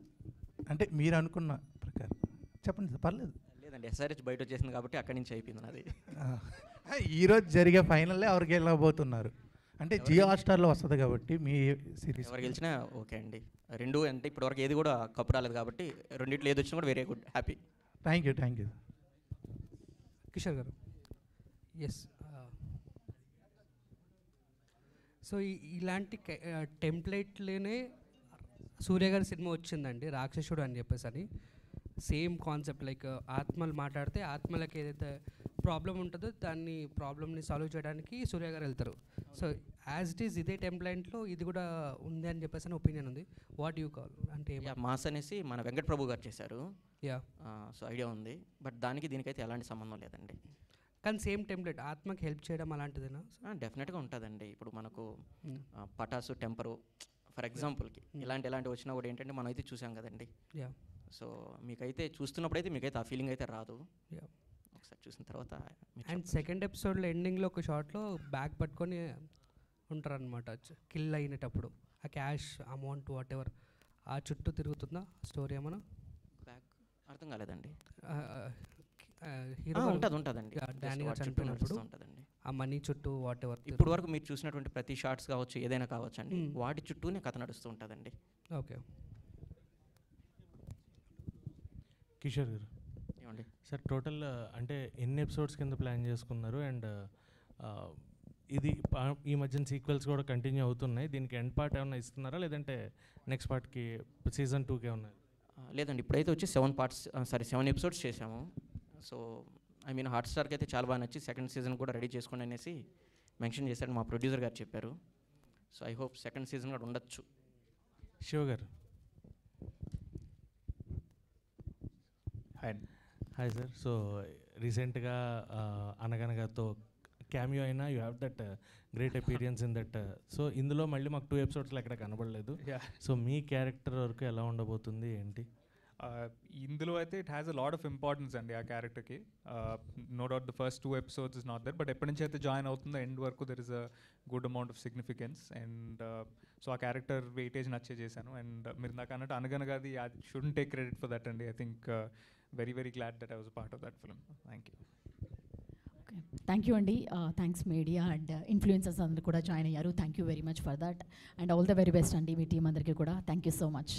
అంటే మీరు అనుకున్న ప్రకారం చెప్పండి సార్, పర్లేదు. లేదండి, ఎస్ఆర్హెచ్ బయట వచ్చేసింది కాబట్టి అక్కడి నుంచి అయిపోయింది అది. ఈరోజు జరిగే ఫైనల్లో ఎవరు గెలవబోతున్నారు? అంటే జియో హాట్స్టార్లో వస్తుంది కాబట్టి మీ సిరీస్ ఎవరు గెలిచినా ఓకే అండి. 2 అంటే ఇప్పటివరకు ఏది కూడా కప్పు రాలేదు కాబట్టి రెండిట్లో ఏది వచ్చినా కూడా very good, happy. Thank you. Kishore గారు, ఎస్. సో ఇలాంటి టెంప్లెట్లోనే సూర్య గారి సినిమా వచ్చిందండి, రాక్షసుడు అని చెప్పేసి అని. సేమ్ కాన్సెప్ట్, లైక్ ఆత్మలు మాట్లాడితే ఆత్మలకి ఏదైతే ప్రాబ్లం ఉంటుందో దాన్ని ప్రాబ్లమ్ని సాల్వ్ చేయడానికి సూర్య గారు వెళ్తారు. సో యాజ్ ఇట్ ఈస్ ఇదే టెంప్లెట్లో ఇది కూడా ఉంది అని చెప్పేసి అని ఒపీనియన్ ఉంది. వాట్ యూ కాల్ అంటే మాస్ అనేసి మన వెంకట ప్రభు గారు చేశారు. యా, సో ఐడియా ఉంది, బట్ దానికి దీనికైతే ఎలాంటి సంబంధం లేదండి. కానీ సేమ్ టెంప్లెట్ ఆత్మకి హెల్ప్ చేయడం అలాంటిదేనా? డెఫినెట్గా ఉంటుందండి. ఇప్పుడు మనకు పటాసు టెంపరు ఫర్ ఎగ్జాంపుల్కి ఇలాంటివి వచ్చినా కూడా ఏంటంటే మనం అయితే చూసాం కదండి. సో మీకైతే చూస్తున్నప్పుడైతే మీకైతే ఆ ఫీలింగ్ అయితే రాదు, ఒకసారి చూసిన తర్వాత. అండ్ సెకండ్ ఎపిసోడ్లో ఎండింగ్లో ఒక షార్ట్లో బ్యాగ్ పట్టుకొని ఉంటారనమాట, కిల్ అయినప్పుడు ఆ క్యాష్ అమౌంట్ వాట్ ఎవర్ ఆ చుట్టూ తిరుగుతుందా స్టోరీ ఏమన్నా? బ్యాగ్ అర్థం కాలేదండి. హీరో ఉంటుందండి, డానీ గారు చనిపోయినప్పుడు ఉంటుందండి. ఆ మనీ చుట్టూ వాట్ ఎవర్. ఇప్పుడు వరకు మీరు చూసినటువంటి ప్రతి షార్ట్స్ కావచ్చు, ఏదైనా కావచ్చు అండి, వాటి చుట్టూనే కథ నడుస్తూ ఉంటుందండి. ఓకే. కిషోర్ గారు ఏమండి సార్, టోటల్ అంటే ఎన్ని ఎపిసోడ్స్ కింద ప్లాన్ చేసుకున్నారు? అండ్ ఇది ఈ మధ్యన సీక్వెల్స్ కూడా కంటిన్యూ అవుతున్నాయి, దీనికి ఎండ్ పార్ట్ ఏమైనా ఇస్తున్నారా, లేదంటే నెక్స్ట్ పార్ట్కి సీజన్ 2కే ఉన్నాయి? లేదండి, ఇప్పుడైతే వచ్చి 7 ఎపిసోడ్స్ చేసాము. సో ఐ మీన్ హాట్స్టార్కి అయితే చాలా బాగా నచ్చి సెకండ్ సీజన్ కూడా రెడీ చేసుకోండి అనేసి మెన్షన్ చేశారు, మా ప్రొడ్యూసర్ గారు చెప్పారు. So I hope second season కూడా ఉండొచ్చు. శివ గారు. Hi sir. సో రీసెంట్గా అనగనగాతో క్యామియో అయినా you have that great appearance in that. So ఇందులో మళ్ళీ మాకు 2 ఎపిసోడ్స్లో ఎక్కడ కనబడలేదు. సో మీ క్యారెక్టర్ వరకు ఎలా ఉండబోతుంది ఏంటి? ఇందులో అయితే it has a lot of importance అండి ఆ క్యారెక్టర్కి. No doubt the first 2 episodes is not that, but ఎప్పటి నుంచి అయితే జాయిన్ అవుతుందో ఎండ్ వరకు there is a good amount of significance. And so ఆ క్యారెక్టర్ వెయిటేజ్ నచ్చే చేశాను. అండ్ మీరు నాకు అన్నట్టు అనగనగాది I shouldn't take credit for that అండి. I think very very glad that I was part of that film. Thank you. Thank you అండి. థ్యాంక్స్ మీడియా అండ్ ఇన్ఫ్లుయెన్సర్స్ అందరూ కూడా జాయిన్ అయ్యారు. Thank you very much for that and all the very best అండి మీ team అందరికీ కూడా. Thank you so much.